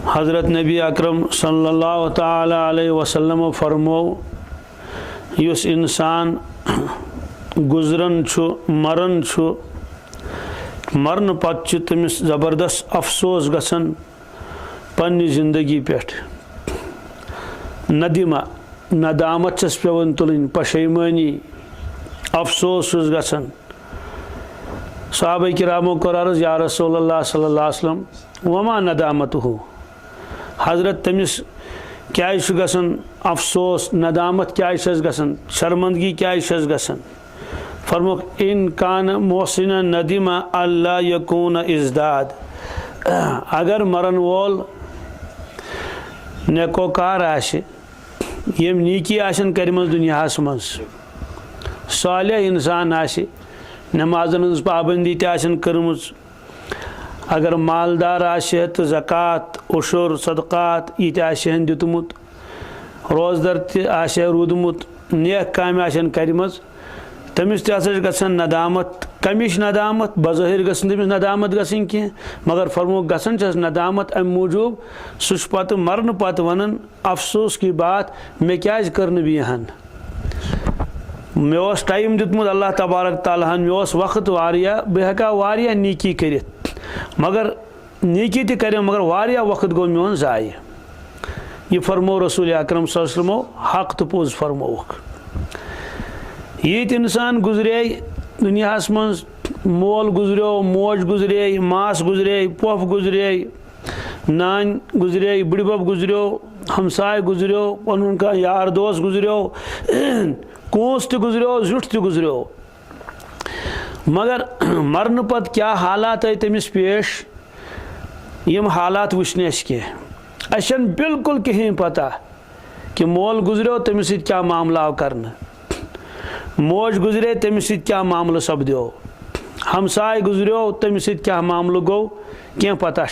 हज़रत नबी अकरम सल्लल्लाहु ताला अलैहि वसल्लम फरमो युस इंसान गुजरन छु मरन छु मरन पत्त तमिस ज़बरदस्त अफसोस गसन पन्नी ज़िंदगी पेट नदिमा नदामत छस पेवन तुलिन पशैमानी अफसोस गसन सहाबा किरामो कर अर्ज़ या रसूलल्लाह सल्लल्लाहु अलैहि वसल्लम वमा नदामतहु हज़रत तमिस क्या गसन अफसोस नदामत क्या गसन शर्मंदगी क्या गसन फरमुक इन कान मोहसिन नदीमा अल्लाह यकून इज़दाद अगर मरन वोल नेकोकार आशे यम नीकी आशन करमज दुनियास मज सालिह इंसान आशे नमाजन हज पाबंदी तशन करमज अगर मालदार आशे तो ज़कात उशुर सदक़ात ये आशेन दितमुत रोज़दर आशे रूदमुत नेक काम आशेन करमज तमिस गसन नदामत कमिश नदामत बज़ाहिर गसन तमिस नदामत गसन की मगर फरमो गसन नदामत अम मूजूब सुश पत मरन पत वनन अफसोस की बात मे क्या कर बिहान मे टाइम दितमुत अल्लाह तबारक ताला मे वक्त वारिया बह हेका वारिया नीकी करित मगर नीकी त कर मगर वारिया वक्त गो मोन ज़ाय ये फरमो रसूल अकरम सल्लल्लाहु अलैहि वसल्लम हक तो पोज फरमोक ये इंसान गुजरे दुनियास मज मोल गुजरो मोज गुजरे मास गुजरे पोफ गुजरे नान गुजरे बुड़बब गुजरो हमसाय गुजरो पन का यार दोस्त गुजरो कोस त गुजरो जुट त गुजरो मगर मरन पत क्या हालात आई तमिस पेश यम हालात वुचनस के अशन बिल्कुल कहीं पता कि मोल गुजरो तमिस क्या मामला आव करना मोज गुजरे तमिस क्या मामल सपदो हमसाय गुजरो तमिस क्या मामल गो क्या पता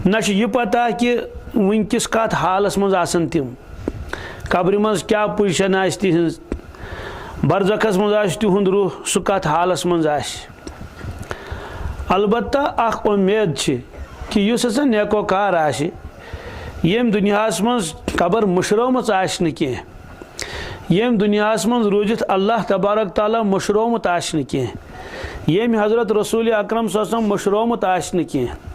न यह पता कि वनकिस कत हालस मज आसन तिम कब्र मज क्या पोजिशन आस तिहंज बरज़खस मज आस तिहुंद रूह सह कत हालस मज आस अलबत्ता अख उम्मीद कि युस हसा नेकोकार आशे यम दुनियास मज कबर मुशरोमत आस न कह यम दुनियास मज रूजित अल्लाह तबारक ताला मुशरोमत आस न कह यम हज़रत रसूल अकरम सल्लल्लाहु अलैहि वसल्लम मुशरोमत आस न कह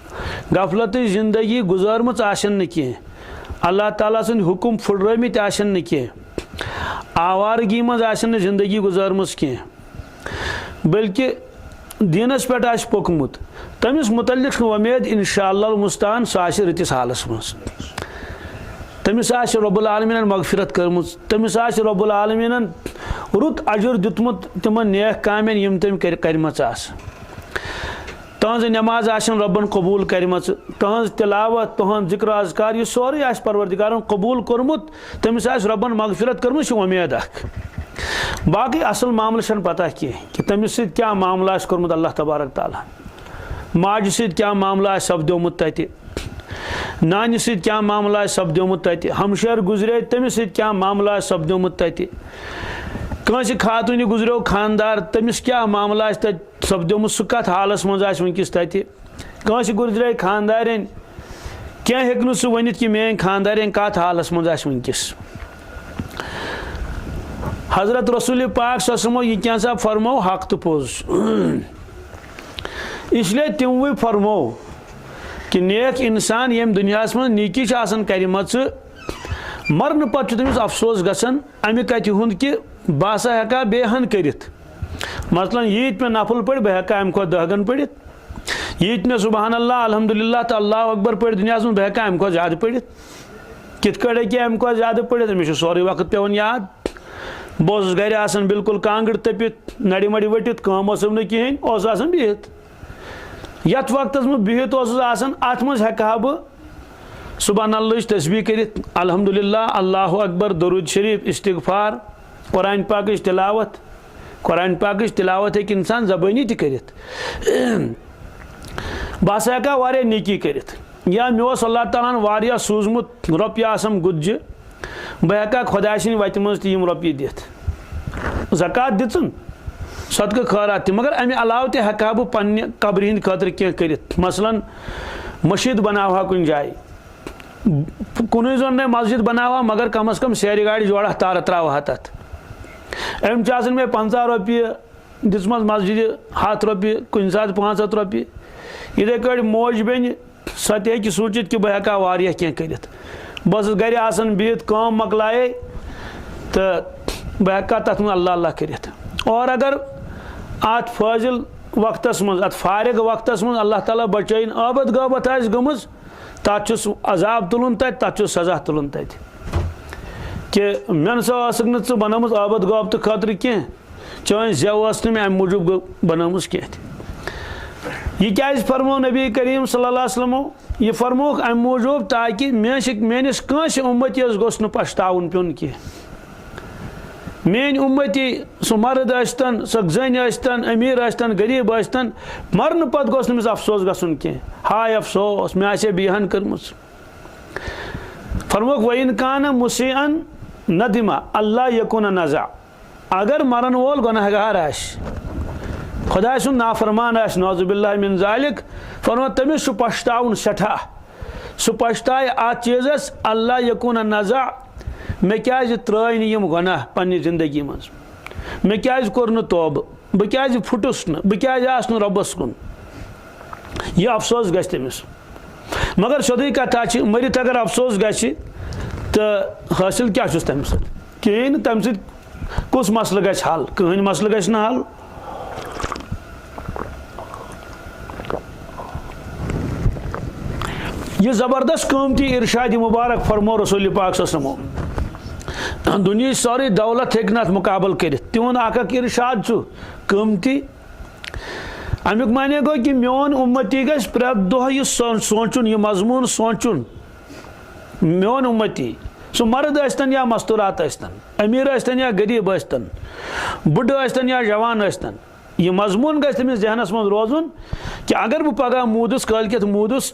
गफलत ज़िंदगी गुजारमत आसन न कह अल्लाह ताला सुंद हुकुम फुर्रमित आसन न कह आवारगी मज आसन ज़िंदगी गुजारमस कह बल्कि दीनस पे आस पोकमुत तमिस मुतल्लिक उम्मीद इंशाअल्लाह मुस्तान सह आशे रतिस हालस मज तमिस आशे रब्बुल आलमीन मगफिरत करमुज तमिस आशे रब्बुल आलमीन रुत अजुर दितमुत तिमन नेक कामें यम तम करमच आस तहज नमाज आशन रब्बन कबूल करमच तहज तिलावत तहज जिक्र अज़कार यह सोरे आस परवरदिगारन कबूल कोरमुत तमिस आस रब्बन मगफिरत करमुज उम्मीद अख बाकी असल मामल छन पता कि तमिस क्या मामला आस कोरमुत अल्लाह तबारक ताला माज सद क्या मामला सपदोमुत तति नानि सद क्या मामला सपदोमुत तति हमशर गुजरे तमिस सद क्या मामला सपदोमुत तति कंस खातून गुजरो खानदार तमिस क्या मामला सपदोमुत सह कत हालस मज वनकिस तति कंस गुजरे खानदारन क्या हेक सह वनित कि मेन खानदारन कत हालस मज वनकिस हज़रत रसूल पाक सल्लल्लाहु अलैहि वसल्लम यह क्या फरमो हक तो पोज इसलिए तिमवे फरमो कि नेक इंसान यम दुनियास मज नीकी करमच मरन पत तमिस अफसोस गसन अमि कत हुंद कि बह सा हेका बेहन करित मसलन यीत में नफल पढ़ बह हेका अमि खो 10 गन पढ़ित यीत में सुबहान अल्लाह अल्हम्दुलिल्लाह तो अल्लाह अकबर पढ़ दुनियास मज बह हेका अमि खो ज़्यादा पढ़ित कित कड़ हेकि अमि खो ज़्यादा पढ़ित मे सोरे वक्त पेवन याद बह गर आसन बिल्कुल कांगड़ तपित नड़ी मड़ी वटित काम ओसम न कहें आसन बिहित यथ वक्त में बिहित अत मज हेका बह सुबहान अल्लाह तस्बीह करित अल्हम्दुलिल्लाह अल्लाहु अकबर दरूद शरीफ इस्तिगफार कुरान पाक तिलावत हेक इंसान ज़बानी त करित बह सा हेका वारिया नीकी करित या मे अल्लाह ताला वारिया सूजमुत रुपये आसम गुज्जि बह हेका खुदा सद वत मज तम रुपये दित ज़कात दिसन सदक़ खैरात मगर अमि अलाव ते हेका बह पन्ने कब्र हिंद खतर कह करित मसलन मस्जिद बनावा कुन जाय कुन जोन ने मस्जिद बनावा मगर कम अज़ कम सेरी गाड़ी जोड़ा तार त्रावा तथ अम मे 50 रुपये दिस मस्जिद 100 रुपये कुन सात 500 रुपये इथे कट मोज बेन सह तक सूचित कि बह हेका वारिया कह कर बस गर आसन बिहित काम मकलाए तो बह हेका तथ में अल्लाह अल्लाह कर और अगर अत फाजिल वक्त मज अत फारिग वक्त मज अल्लाह ताला बचाइन आबद गाबत आस गमज तथ अजाब तुलन तथ सजा तुलन तथ कि मे ना बनम आबद गाब तो खतर कह चाहे जेव मे अम मूजूब बनम कह यह क्या फरमो नबी करीम सल्लल्लाहु अलैहि वसल्लम यह फरमो अम मूजूब ताकि मेनिस कंस उम्मतीस गोस न पछताउन पेन कह मेन उम्मती सह मर्द आस्तन सह जन आस्तन अमीर आस्तन गरीब आस्तन मरन पत गोस नमिस अफसोस गसन कह हाय अफसोस मे आसे बिहान कर्म फरमोक वइन कान मुसीअन नदिमा अल्लाह यकुन नजा अगर मरन वोल गुनहगार आश खुदा सुन नाफरमान आश नौजुबिल्लाह मिन जालिक फरमो तमिस पछताउन सठा सह पछताए अत चीज़स अल्लाह यकुन नजा मे क्या त्राय यम गुनाह पन्नी जिंदगी मज मे क्या कोर न तौब बह क्या फुटुस न बह क्या आस न रब्बस कुन यह अफसोस गस तमिस मगर सोदी कथा मरित अगर अफसोस गस तो हासिल क्या तम कहें तम कुस मसल गस हल कहन मसल गस न हल यह जबरदस्त कीमती इरशाद मुबारक फरमो रसूल पाक सल्लल्लाहु अलैहि वसल्लम दुनिया सारी दौलत हेक नत मुकाबल कर तिवन अक इरशाद कीमती अमुक माने गो कि मोन उम्मती गस प्रत दह यह सोचुन यह मजमून सोचुन मोन उम्मती सह मर्द आस्तन या मस्तूरात आस्तन अमीर आस्तन या गरीब आस्तन बुढ़ आस्तन या जवान आस्तन यह मजमून गस तमिस जहनस मज रोजुन कि अगर बह पगह मूदुस कलकत मूदुस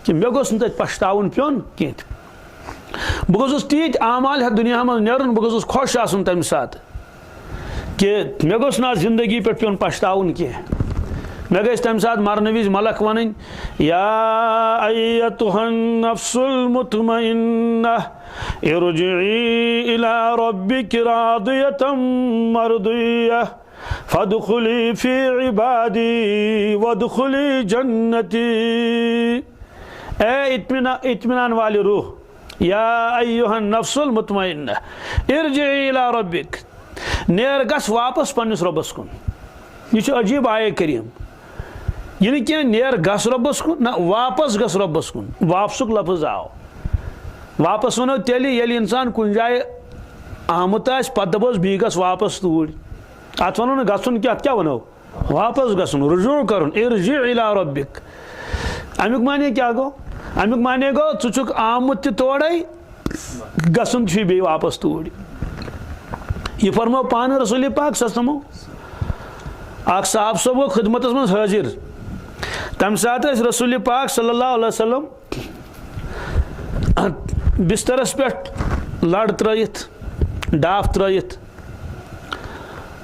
कि मे गोस न पछताउन पेन कह बह गोस तीत आमाल है दुनिया मज नेरन बह गोस खुश आसन तम सात कि मे गोस ना जिंदगी पे पेन पछताउन कह मे गस तम सात मरन विज मलक वन या अय्यतुहन नफ्सुल मुतमइन्नह इरजिई इला रब्बिक रादियतम मर्दियह फदखुली फी इबादी वदखुली जन्नती ए इत्मीनान वाली रूह या अय्युहन नफ्सुल मुतमइन्नह इरजिई इला रब्बिक नेर गस वापस पन्निस रब्बस कुन यह अजीब आये करीम यह क्या नेर गस रब्बस कुन ना वापस गस रब्बस कुन वापसुक लफ्ज आव वापस वनो तेली येली इंसान कुन जाए आमुत आस पत दपोस बी गस वापस तूर अत वनो न गसुन क्या वनो वापस गसुन रुजू करन इरजिई इला रब्बिक अमुक माने क्या गो अमुक माने गो चुक आमुत तोड़े गसुन बे वापस तूर यह फरमो पान रसूल पाक सल्लल्लाहु अख साहब सब गो खिदमत मज हाजिर तम सात रसूल पाक सल्लल्लाहु अलैहि वसल्लम बिस्तरस पे लड़ त्रयित डाफ त्रयित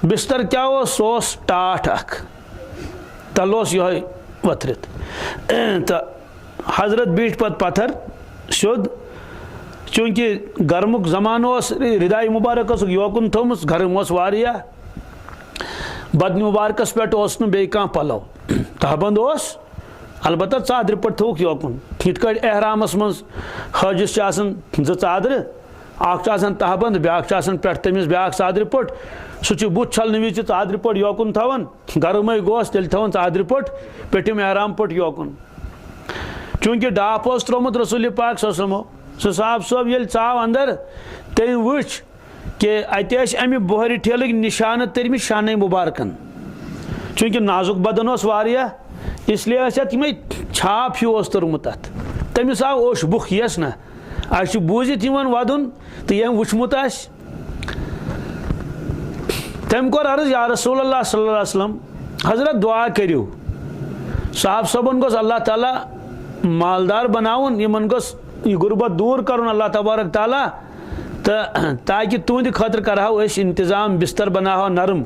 बिस्तर क्या सोस टाठ अख तलोस यह वथरित तो हजरत बीठ पत पत्थर शोद चूंकि गर्मुक जमान रिदाई मुबारक योकुन थोमुस गर्म वारिया बदन मुबारकस पे बे कह पलव तहबंद अलबत्ता चादर पे थोक योकुन इत कट एहरामस मज हजिस चादर तहबंद ब्या पे तमिस ब्या चादर पट सह बुत छलन विज चादर पट योकुन थवन गर्म गोस तेल थवन चादर पट पेटिम एहराम पट योकुन चूंकि डाफ त्रोमुत रसूल पाक सह साहब सब ये चाव अंदर तम वुच कि अत अमि बोहर ठेल निशान तरमि शान मुबारकन चूंकि नाजुक बदन वारिया इसलिए तमें छाप हिू तोरमुत अत तमिस आव ओश बुख यस ना अस बूजित वदन तो यम वुचमुत तम कोर अर्ज या रसूल अल्लाह सल्लल्लाहु अलैहि वसल्लम हजरत दुआ करियो साहब सबन गोस अल्लाह ताला मालदार बनाउन यमन गोस यह गुर्बत दूर करुन अल्लाह तबारक ताला ताकि तुंद खतर करहो इंतजाम बिस्तर बनाहो नरम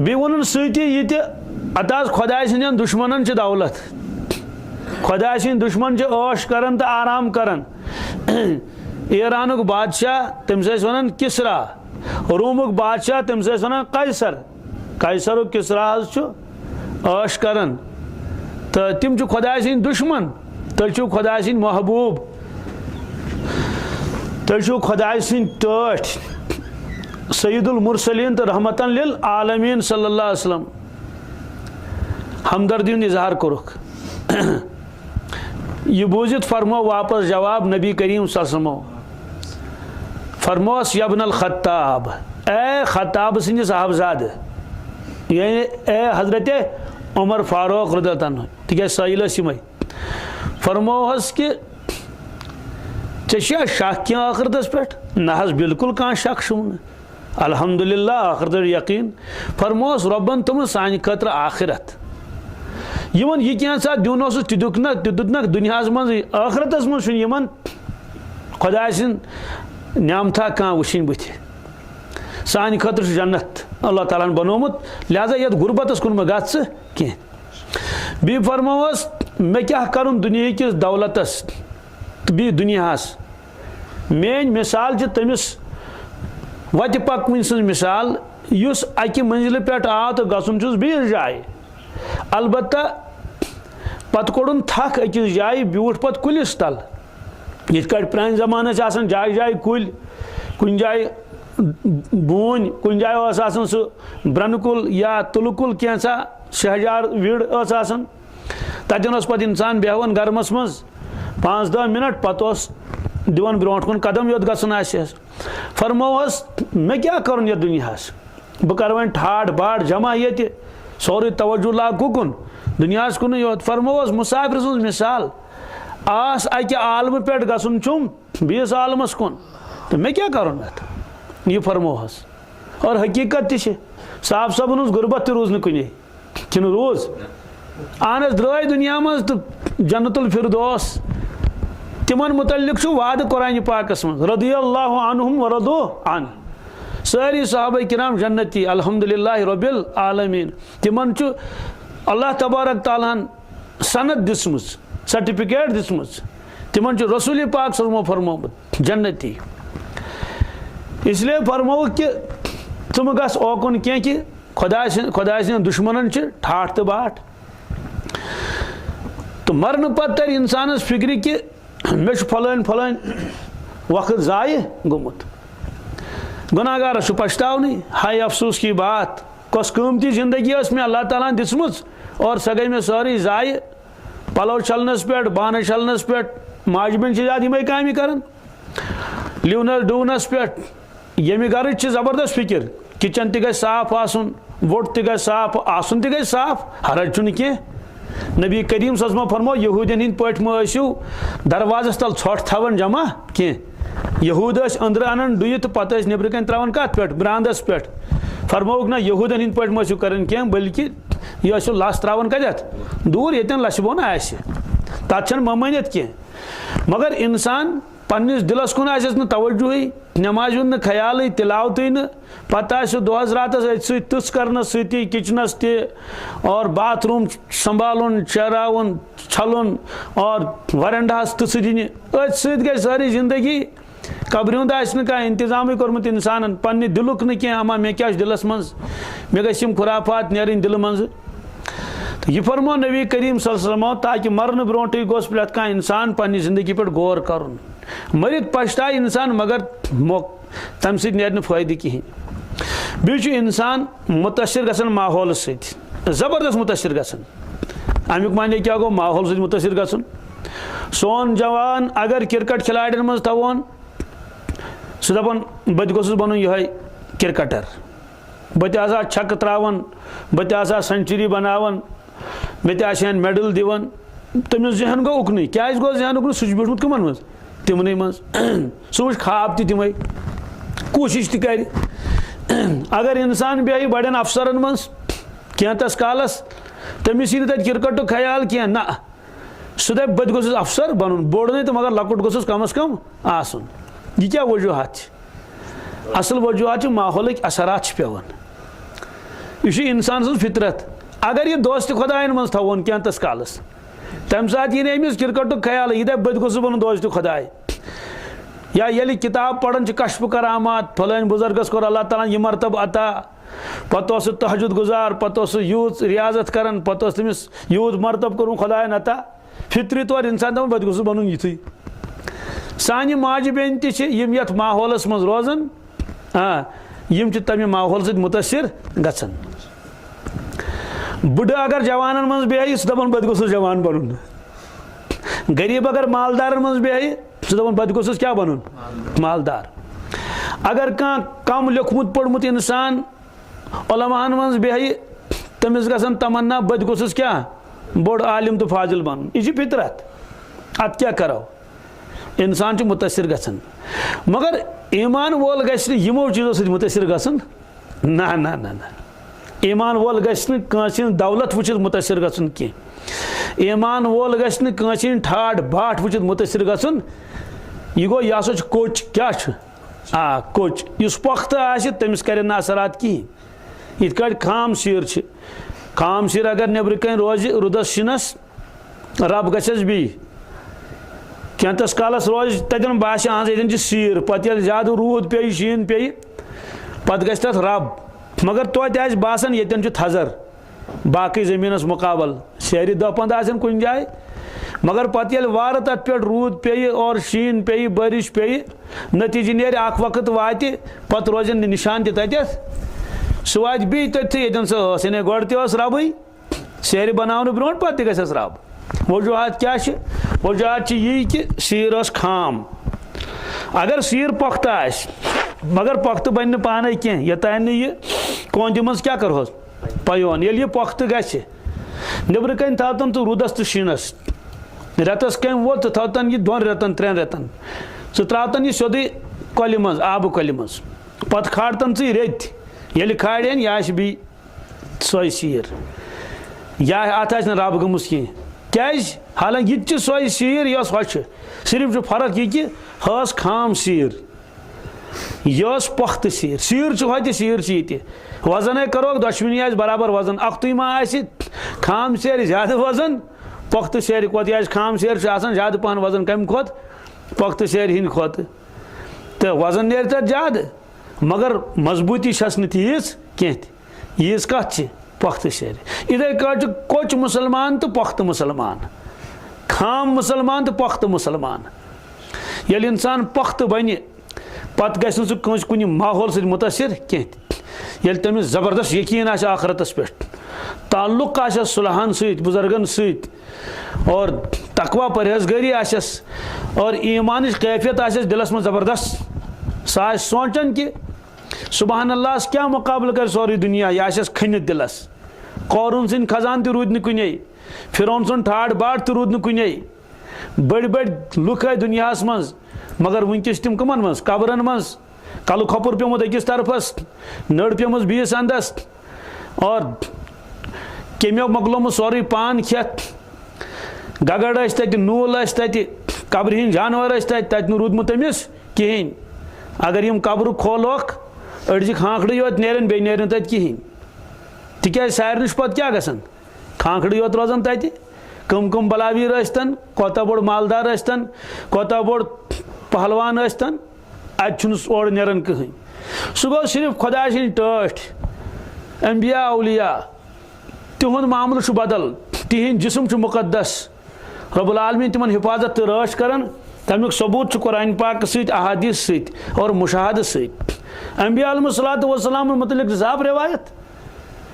बे वोन सती अत खुदा सद दुश्मन दौलत खुदा सिंद दुश्मन ऐश करन तो आराम करन ईरान बादशाह तमस वन किसरा रोमुक बादशाह तमस वन कैसर कैसर किसरा ऐश करन तो तिम खुदा सिंद दुश्मन तुम खुदा सिंद महबूब तुम खुदा सिंद टठ सईदुल मुरसलीन तो रहमतन लिल आलमीन सल्लल्लाहु अलैहि वसल्लम हमदर्दी इजहार कोरुख यह बूजित फरमो वापस जवाब नबी करीम सल्लल्लाहु अलैहि वसल्लम फरमोस यबनल खत्ताब ए खत्ताब सिंह साहबजाद यानी ए हजरत उमर फारूक रज़ियल्लाहु अन्हु तिक सैल यमें फरमोहस कि ऐ शक क्या आखिरतस पे ना बिल्कुल कह शक शुन अल्हम्दुलिल्लाह आखिरत यकीन फरमोस रब्बन तुम सान खतर आखिरत यमन यह क्या सा दिन तुदुक दुनिया मज आखिरतस मन खुदा सिंद न्यामता कह वुन बुथ सान खतर जन्नत अल्लाह ताला बनोमुत लिहाजा ये गुरबतस कुन मे गस कह बी फरमोस मे क्या कर दुनिया किस दौलतस तो बी दुनियास मेन मिसाल तमिस वत पकवन सज मिसाल युस अकि मंजिल पे आव तो गसुन बीस जाए अलबत्ता पत कोड़न थक अकिस जाए ब्यूठ पत कुलिस तल यिथ कट प्रान जमाने जाय जाय कुल कुन जाय बून कुन जाय सह ब्रन कुल या तुल कुल कैसा शहजार विड़ तथन पे इंसान बेहन गर्मस मज 5-10 मिनट पत दिवन ब्रोट कुन कदम योत गसन फरमोहस मे क्या कर ये दुनियास बह कर वन ठाड़ बाड़ जमा ये सोरे तवज्जो लाग कुन दुनियास कुन योत फरमोहस मुसाफिर सुन मिसाल आस अकि आलम पे गसन चुम बीस आलमस कुन तो मे क्या कर ये फरमोहस और हकीकत ति साफ सबन गुरबत रूज न कुन कि रूज आन द्राय दुनिया मज तो जन्नतुल फिरदौस तिमन मुतल्लिक वाद कुरान पाकस मज रदियल्लाहु अन्हुम व रदू अन सारी सहाबा किराम जन्नती अल्हम्दुलिल्लाह रब्बिल आलमीन तिमन अल्लाह तबारक तालान सनद दिसमुज सर्टिफिकेट दिसमुज तिमन रसूल पाक सल्लल्लाहु फरमोमुत जन्नती इसलिए फरमो कि तुम गस ओकुन कह कि खुदा दुश्मन ठाठ तो बाट तो मरन पत तर इंसानस फिक्र कि मे फलान फलान वक्त जाय गुमुत गुनाहगार पछतावन हाय अफसोस की बात कस कीमती जिंदगी मे अल्लाह ताला दिसमुज और सह गई मे सारी जाय पलव छलनस पे बान छलनस पे माजबिन ज्यादा काम कर लिवनस डूनस पे यमि गर जबरदस्त फिक्र किचन तक साफ आसन वोट तक साफ आसन तक साफ हरज चुन कह नबी करीम सल्लल्लाहु फरमो यहूदियन हिंद पे मो दरवाजस तल ोट थवन जमा कह यहूद अंदर अनान डुत पे नबर कन त्रावान कत पे ब्रांदस पे फरमोक ना यहूदियन हिंद पे मो कर कह बल्कि यह लस त्रावान कत दूर ये लश बोन तथ ममानियत कह मगर इंसान पन्निस दिलस कुन तवज्जो नमाज हुंद ख्याल तिलावत न पत दोहस रातस तुस कर सी किचनस और बाथरूम संभाल चरावन छलन और वरंडास तुस दिन अथ गई सारी जिंदगी कब्र हुंद कह इंतजाम कोर्मुत इंसान पन्ने दिलुक न कह अमा मे क्या दिलस मज मे गम खुराफात नेरन दिल मज तो यह फरमो नबी करीम सल्लल्लाहु अलैहि वसल्लम ताकि मरन ब्रोट गोस प्रत कह इंसान पन्ने जिंदगी पे गौर कर मरित पछताए इंसान मगर तम सत नेर फायदे कहें बी इंसान मुतासिर गसन माहौल सत जबरदस्त मुतासिर गसन अमुक माने क्या गो माहौल सत मुतासिर गसन सोन जवान अगर क्रिकेट खिलाड़न मज तवन सह दपान बत गोस बन यह क्रिकेटर बत आसा छक त्रावन बत आसा सेंचुरी बनावन मे तहन मेडल दिवन तमिस जहन गो उकन क्या गो जहन उकन सह बैठमुत कमन मज तिमन मज सह वो ख्वाब तिम कोशिश कर अगर इंसान बेह बड़न अफसरन मज कैंतस कालस तमिस यी तत क्रिकेट ख्याल कह ना सह दप बत गोस अफसर बन बोड़ नहीं तो मगर लकुट गोस कम अज कम आसन यह क्या वजूहत असल वजूहत माहौल असरात पेवान यह इंसान सज फितरत अगर यह दोस्त खुदायन मज थवन कैंतस कालस तम सात यह अमिस क्रिकेट ख्याल यह दप बत गोस बन दोस्त खुदाय या ये किताब पढ़न कशफ करामात फलान बुजुर्गस कोर अल्लाह ताला यह मरतब अता पतो तहजुद गुजार पतो यूत रियाजत करान पतो तमिस यूत मरतब करूँ खुदायन अता फित्री तौर इंसान दप बत गोस बन युथी सानि माज बेन तम यथ माहौलस मज रोजान यम तमें माहौल सत मुतासिर गसन बुढ़ अगर जवानन मज बेह सह दपान बत गोस जवान बन गरीब अगर मालदार मज बेह सह दपान बत गोस क्या बन मालदार अगर कह कम लिखमुत पढ़मुत इंसान उलमाहन मज बेह तमिस गसन तमन्ना बत गोस क्या बोड़ आलिम तो फाजिल बन यह फितरत अत क्या करो इंसान मुतासिर गसन मगर ईमान वोल गस यमो चीज़ों से मुतासिर गसन ना ना ना ना ईमान वोल गस दौलत वुचित मुतासिर गसन की ईमान वोल गस ठाट बाट वुचित मुतासिर गसन यह गो यह हसा कोच क्या कोच इस पख्त आसि तमिस कर ना असरात कहें इत खाम शीर अगर नेबर कन रोज रुदस शिनस रब गसस बी कैंतस कालस रोज तन बास ये शीर पे ज्यादा रूद पे शीन पे पत गस तथ रब मगर तो बासान ये थजर बाकी जमीनस मुकाबल शहरी दह पंद कुन जाए मगर पे वार तथ पे रूद पे और शीन पे बारिश पे नतीजे नेर वक्त वात पत रोजन निशान तथ सह वात बी तथी ये गो रब शहर बनाने ब्रो पे गस रब वजूहत क्या वजूहत यही कि शीर खाम अगर शीर पख्त मगर पख्त बन पान कह योतान यह कोंद मज क्या करोस पयोन ये यह पख्त गस नबर कन थन तो रुदस तो शीनस रेतस कम वो तो थन यह 2 रेतन 3 रेतन सह त्रातन यह सोदे कल मज आब कल मज पत खाड़तन च रेत ये खाड़न यह बी सोई शीर या अत रब गमुस कह क्या हालांकि यह सोई शीर यह सिर्फ फर्क यह कि हस खाम शीर यह पख्त शीर शीर शीर ये वजन करो दशवनी बराबर वजन अख्तुई मा खाम शेर ज्यादा वजन पख्त शेर खोत खाम शेर ज्यादा पहन वजन कम खोत पख्त शेर हिंद खोत तो वजन नेर तथ ज्यादा मगर मजबूती तीस कह यीज कत पख्त शेर इधे कोच मुसलमान तो पख्त मुसलमान खाम मुसलमान तो पख्त मुसलमान ये इंसान पख्त बन पत गस कुन माहौल से मुतासिर कह तमिस जबरदस्त यकीन आखरतस पे ताल्लुक सुलहन बुजुर्गन और तकवा परहेजगारी और ईमान कैफियत दिलस में जबरदस्त सह सोचन कि सुबहान अल्लाह क्या मुकाबल कर सोरी दुनिया यह खनित दिलस कौरून सिंद खजान तो रूद कुने फिरौन सुन ठाट बाट तो रूद कुने बड़ बड़ लुख दुनिया मज मगर वनकस तम कमन मज कबरन मज कल खपुर पेमुत अकिस तरफस नड़ पेमुस बीस अंदस और केम्यो मकलोमुत सोरी पान खेत गगड़ तत नूल तत कब्र हिंद जानवर तत रूदमुत तमिस कहें अगर यम कब्र खोलोक अड़जिक हाकड़ योत नेरन बे नेरन तत कहें तिक सारे पे क्या गसन खाकड़ योत रोजान तत कम कम बलावीर अस्तन कोता बोड़ मालदार अस्तन कोता बोड़ पहलवान अस्तन अत ओर नेरन कहें सह गो सिर्फ खुदा सद टठ अम्बिया औलिया तिहुंद मामल बदल तिहिंद जिस्म मुकद्दस रब्बुल आलमीन तिमन हिफाजत तो राश करान तमिक सबूत कुरान पाक सहित अहादीस सहित और मुशाहद सहित अम्बिया अलैहिस्सलातु वस्सलाम मुतल्लिक साफ रिवायत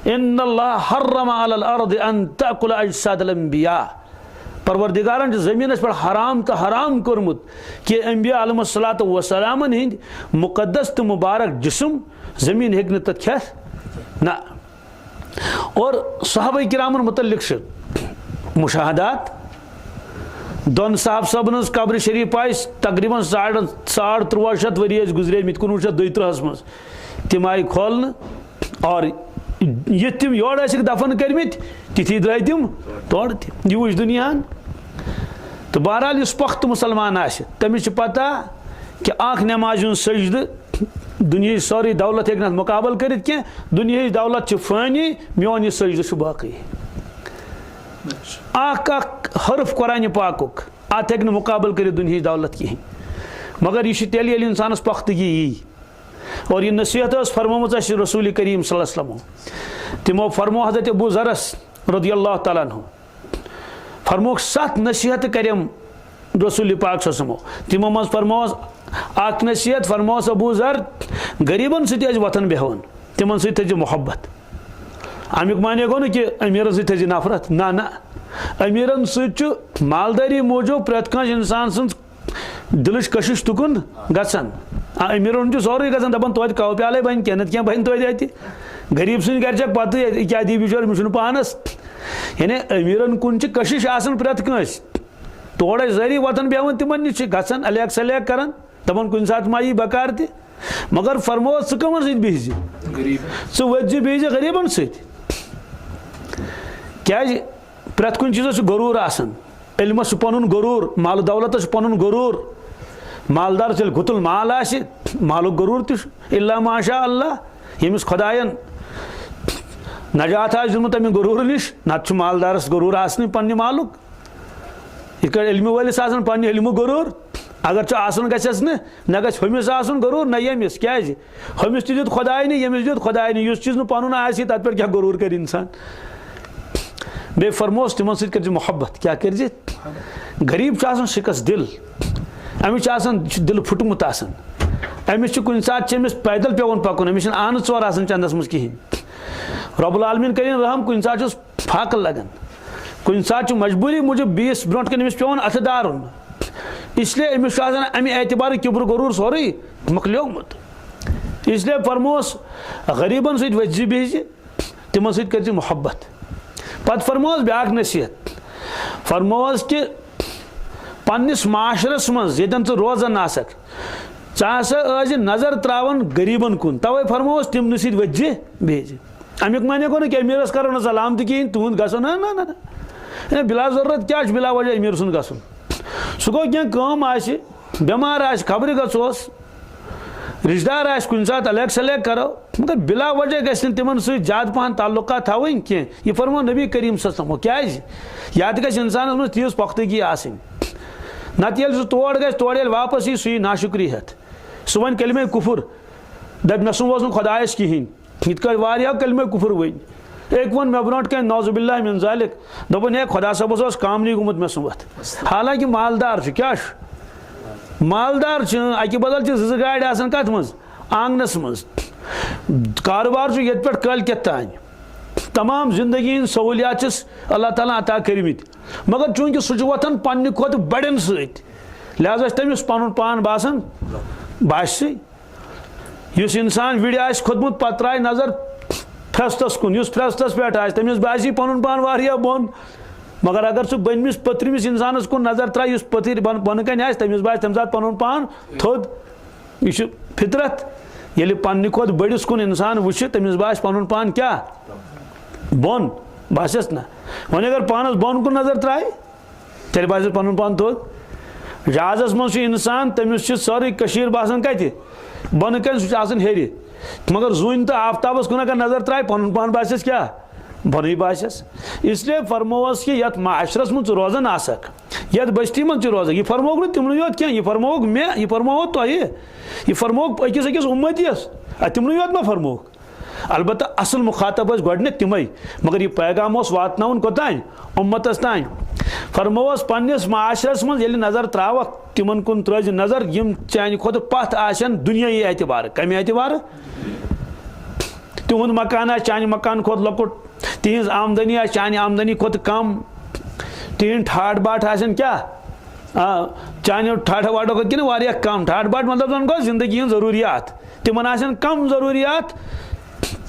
इन्नल्लाह हर्रम अलल अर्द अन तअकुल अजसादल अंबिया परवरदिगारन जमीन पर हराम तो हराम कोरमुत कि अम्बिया अलैहिस्सलातु वस्सलामन हिंद मुकद्दस तो मुबारक जिस्म जमीन हेक तथ खेत ना और सहाबा किरामन मुतल्लिक मुशाहदात दोन साहब सबन कब्र शरीफ तकरीबन 1350 वरी गुजरे 1932 मज तम आई खोल और ये तम योर दफन करमित तिथि द्राय तम तोड़ यह वुच दुनिया तो बहरहाल इस पख्त मुसलमान तमिस पता कि नमाज सजद दुनिया सारी दौलत हे मुकाबल कर दुनिया दौलत फ़ानी मोन यह सजद बाकी हरफ कुरान पाकुक अत हेक मुकाबल कर दुनिया दौलत कहें मगर यह तेल ये इंसानस पख्तगी यी और यह नसीहत फरमोम रसूल करीम सल्लल्लाहु अलैहि वसल्लम तिमो फरमो हजरत अबू ज़रस रज़ियल्लाहु तआला अन्हु फरमो 7 नसीहत करम रसूल पाक सल्लल्लाहु तिमो मज फरमो अख नसीहत फरमो अबू ज़र गरीबन सत वतन बेहन तिमन सज मोहब्बत अमुक माने गो कि अमीरन सज नफरत ना ना अमीरन सत मालदारी मूजूब प्रत कह इंसान सं दिलच कशिश तुकुन गसान अमीरन सोरे गसान दपान तोत कव प्याले बन क्या क्या बन तोत गरीब सुन गर पत क्या दी बिचर मुझ पानस यानी अमीरन कुन कशिश आसन प्रत कंस तोड़ जरी वतन बेहन तिमन नश गसान अलैक सलैक कर दपान कुन सात माई बकार त मगर फरमो स कमन सत बिज स वज बिज गरीबन सत क्या प्रत कुन चीज गरूर आसन इल्मस पनुन गरूर माल दौलत पनुन गरूर मालदार चल गुतुल माल आसि मालुक गरूर तिल्ला माशा अल्लाह यमिस खुदायन नजात आज दिमुत अमि गरूर निश नत मालदारस गरूर आसनी पन्ने मालुक यह इल्म वलिस आसन पन्ने इल्म गरूर अगर आसन गस न गस हमिस आसन गरूर न यमिस क्या हमिस तुत खुदाय नी यमिस दुत खुदाय नी चीज न पनुन आसि तत पे क्या गरूर कर इंसान बे फरमोस तिमन सत कर मोहब्बत क्या कर गरीब शिकस दिल अमिस दिल फुटमुत अमिस कुन सात अमिस पैदल पेवन पकुन अमिस आन चोर आसान चंदस मज कहें रब्बुल आलमीन करें रहम कुन सात फाक लगन कुन सात मजबूरी मूजूब बीस ब्रोट कन अमिस पेवन अथ दारुन इसलिए अमिस अमे एतबार किब्र गरूर सोरे मकलियोमुत इसलिए फरमोस गरीबन सत वजी बिज तिमन सत कर मोहब्बत पत फरमोस ब्याक नसीहत फरमोस कि पन्निस माशरस मज यन रोजान आसक चा नजर त्रावन गरीबन कुन तवे फरमोस तिम सत वजी बिज अमुक माने गो कि अमीरस करो ना सलाम कहें तुंद गो ना ना ना बिला जरूरत क्या बिला वजह अमीर सुन गो सह गो क्या बेमार आ खबर गोस रिश्तेदार आ कुन सात अलग सलैक करो मगर बिला वजह गि तिमन ज्यादा पहन ताल्लुका थवन कह यह फरमो नबी करीम सल्लल्लाहु क्या या इंसान मज तीज पख्तगी आसन नत ये तोड़ ग तोड़ वापस यी सह नाशुक्री हेत सह वन कलमे कुफुर दप मे सोस खुदायस कहें इत कलमे कुफुर वन एक वन मे ब्रोट कह नौजुबिल्लाह मिन ज़ालिक दोपन है खुदा सबस कामनी गुमुत मे सुमत हालांकि मालदार क्या मालदार अकि बदल ज गाड़ आसान कत मज आंगनस मज कारोबार ये पे कल के तान तमाम जिंदगी सहूलियात अल्लाह ताला अता करमित मगर चूंकि सह वतन पन्ने खुद बड़न सत लिहाजा तमिस पन पान बासान बास युस इंसान विड़ आस खोदमुत पत त्राय नजर फ्रेस्तस कुन युस फ्रेस्तस पे आस तमिस बासी पन पान वारिया बोन मगर अगर सह बनमिस पत्रमिस इंसानस कुन नजर त्राय युस पतिर बन कन आस तमिस बास तम सात पन पान थोद यह फितरत ये पन्ने खुद बड़िस कुन इंसान वुच तमिस बास पन पान क्या बोन बासस ना वन अगर पानस बोन कुन नजर त्राय तेल बास पन पान थोद जहाजस मज इंसान तमिस सारी कशीर बासान कत बन कन सह हेर मगर जून तो आफ्ताबस कुन अगर नजर त्राय पन पान बासस क्या बन बासस इसलिए फरमोस कि यथ माशरस मज रोजान आसक यथ बस्ती मज रोजक यह फरमोक न तिमन योत क्या यह फरमोक मे यह फरमो तुह यह फरमोक अकिस अकिस उम्मतियस तिमन योत मा फरमोक अलबत्ता असल मुखातब गोडने तिमै मगर यह पैगाम वातन कोतान उम्मतस तान फरमोस पन्निस माशरस मज ये नजर त्रावक तिमन कुन त्रज नजर यम चान खुद पथ आसन दुनियाई एतबार कम एतबार तुंद मकान चान मकान खुद लकुट तिज आमदनी चान आमदनी खुद कम तीन ठाट बाट आसन क्या चान ठाठ बाटो खुद कि कम ठाट बाट मतलब वन गो जिंदगी जरूरियात तिमन आसन कम जरूरियात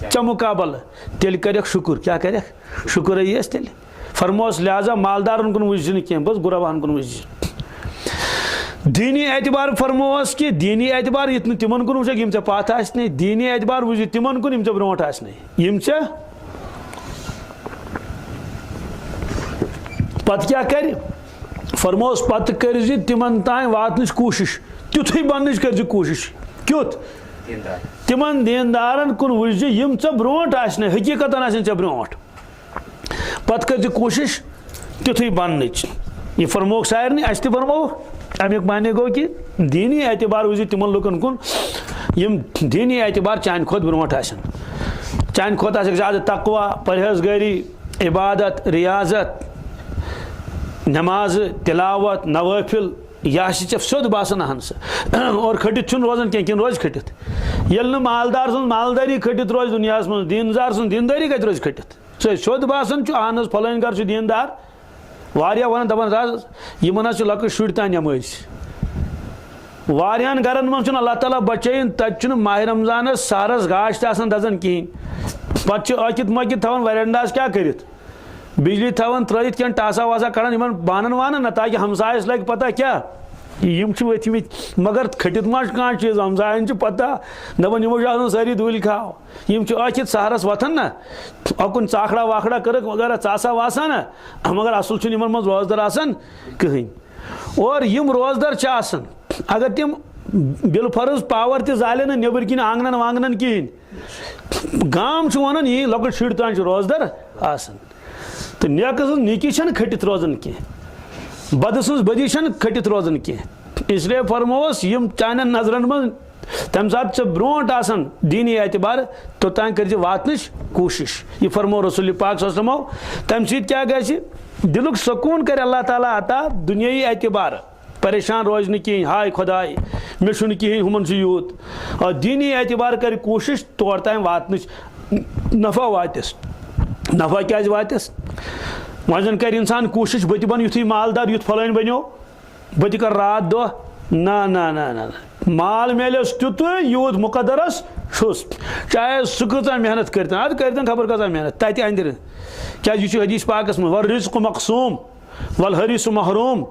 च मुकाबल तेल कर शुक्र क्या कर शुक्र यस तेल फरमोस लिहाजा मालदारन कुन वुझ कह बस गुरबान कुन वुझ दीनी एतबार फरमोस कि दीनी एतबार ये तिमन कुन वुझ यम चे पथ आसने दीनी एतबार वुझ तिमन कुन यम चे ब्रोट आसने यम चे पत क्या कर फरमोस पत कर तिमन तान वातन कोशिश तुथु बन कर कोशिश क्युत तिमन दीनदारन कुन वुझ यम चे ब्रोट आसने हकीकतन आसन चे ब्रोट पत कर कोशिश तिथुई बन यह फरमोक सारे अस फरमो अमुक माने गो कि दीनी एतबार वजह तिमन लुकन कुन यम दीनी एतबार चान खुद ब्रोट चान खुद ज्यादा तकवा परहेजगारी इबादत रियाजत नमाज तिलावत नवाफिल यह सोद बासन अहन और खटित रोजान कह रोज खटित ये मालदार सुन मालदारी खटित रोज दुनिया मज दीनदार सुन दीनदारी कत रोज खटित सो सोद बासन अहन फलान गर दीनदार वारिया वन दपान यमन लक शुर तान नमाज वारियान गरन मज अल्लाह ताला बचैन तत माह रमजान सहरस गाश दजन कहें पे अकित मकित थवान वरंडास क्या कर बिजली थवान त्रित क्या टासा वासा कड़ान इन बानन वानन ना ताकि हमसायस लगे पता क्या यम वथिमित मगर खटित मा कह चीज हमसायन पता दपान यमो सारी दूल खाओ यम अकित सहरस वथन ना अकुन चाखड़ा वाखड़ा कर वगैरह चासा वासा ना मगर असल इन मज रोजदार आसान कहीं और यम रोजदार आसान अगर तिम बिलफर्ज पावर ताले ना नबर किन आंगन वांगन कहें गाम वन यह लकुट शुर तान रोजदार आसान तो नेक निकी खटित रोजान कह बद सज बदी खटित रोजान कह इसलिए फरमोस यम चान नजरन मज तम सात ब्रोट आसान दीनी एतबार तोतान कर वातन कोशिश यह फरमो रसूल पाक सल्लल्लाहु अलैहि वसल्लम तम सत क्या गि दिलुक सुकून कर अल्लाह ताला अता दुनियाई एतबार परेशान रोज न कहें हाय खुदाई मे कहें हुमन यूत और दीनी एतबार कर कोशिश तौर तान वातन नफा वातस नफा क्या वातस वजन कर इंसान कोशिश बत बन युथ मालदार युथ फलान बनो बत कर रात दो ना ना ना ना माल मेलस तुत यूत मुकदरस छुस चाहे सह कचा मेहनत कर खबर कचा मेहनत तत अंदर क्या हदीस पाकस में वल रिज़्क़ु मक़सूम वल हरीस महरूम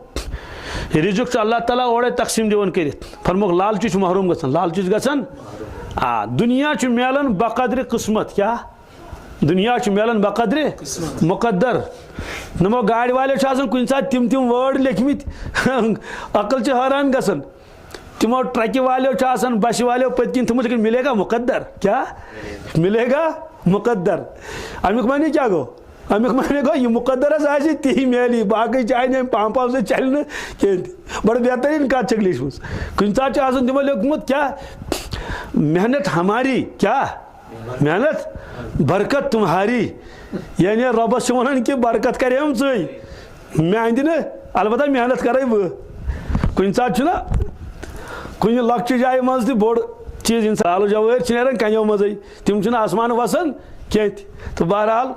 रिज़्क़ अल्लाह ताला ओरे तकसीम दिवन कर फरमोक लालचु महरूम गसन लालचु गसन दुनिया मेलन बकदर किस्मत क्या दुनिया मेलन बकदर मुकद्दर नमो गाड़ी वाले कुन सात तिम वर्ड लिखमित अकल हैरान गसन तिमो ट्रक वाले बस वाले पत्किन थमुत लेकिन मिलेगा मुकद्दर क्या मिलेगा मुकद्दर अमुक माने क्या गो अमुक माने गो यह मुकद्दरस ती मेली बाकी चाहे पाम पाम से चल न बड़ बेहतरीन कत लिखम कुन सात तिमो लिखमुत क्या मेहनत हमारी क्या मेहनत बरकत तुम्हारी यानी रबस वन कि बरकत कर मे अंद न अलबत्ता मेहनत कर कुन सात कुन लक्चि जाए मज बोड़ चीज इंसान आलू जवार नान कनो मज तम आसमान वसान कह तो बहरहाल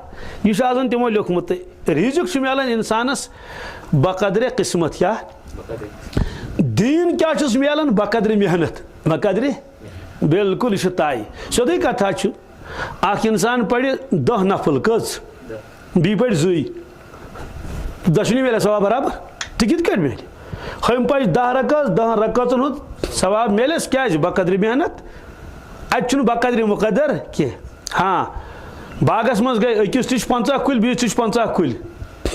यह तमो लिखमुत रिज़्क़ मिलान इंसानस बकदर किस्मत क्या दीन क्या मिलान बकदर मेहनत बकदर बिल्कुल यह तय सोदी कथा अख इंसान पढ़ 10 नफल कज बी पढ़ जुई दशनी मिले सवाब बराबर तो कित मिले हम पढ़ 10 रकत 10 रकतन हुद सवाब मिलस क्या बकदर मेहनत अत बकदर मुकदर कह हाँ बागस मज गई अकिस तुझ 50 कुल बीस तुझ 50 कुल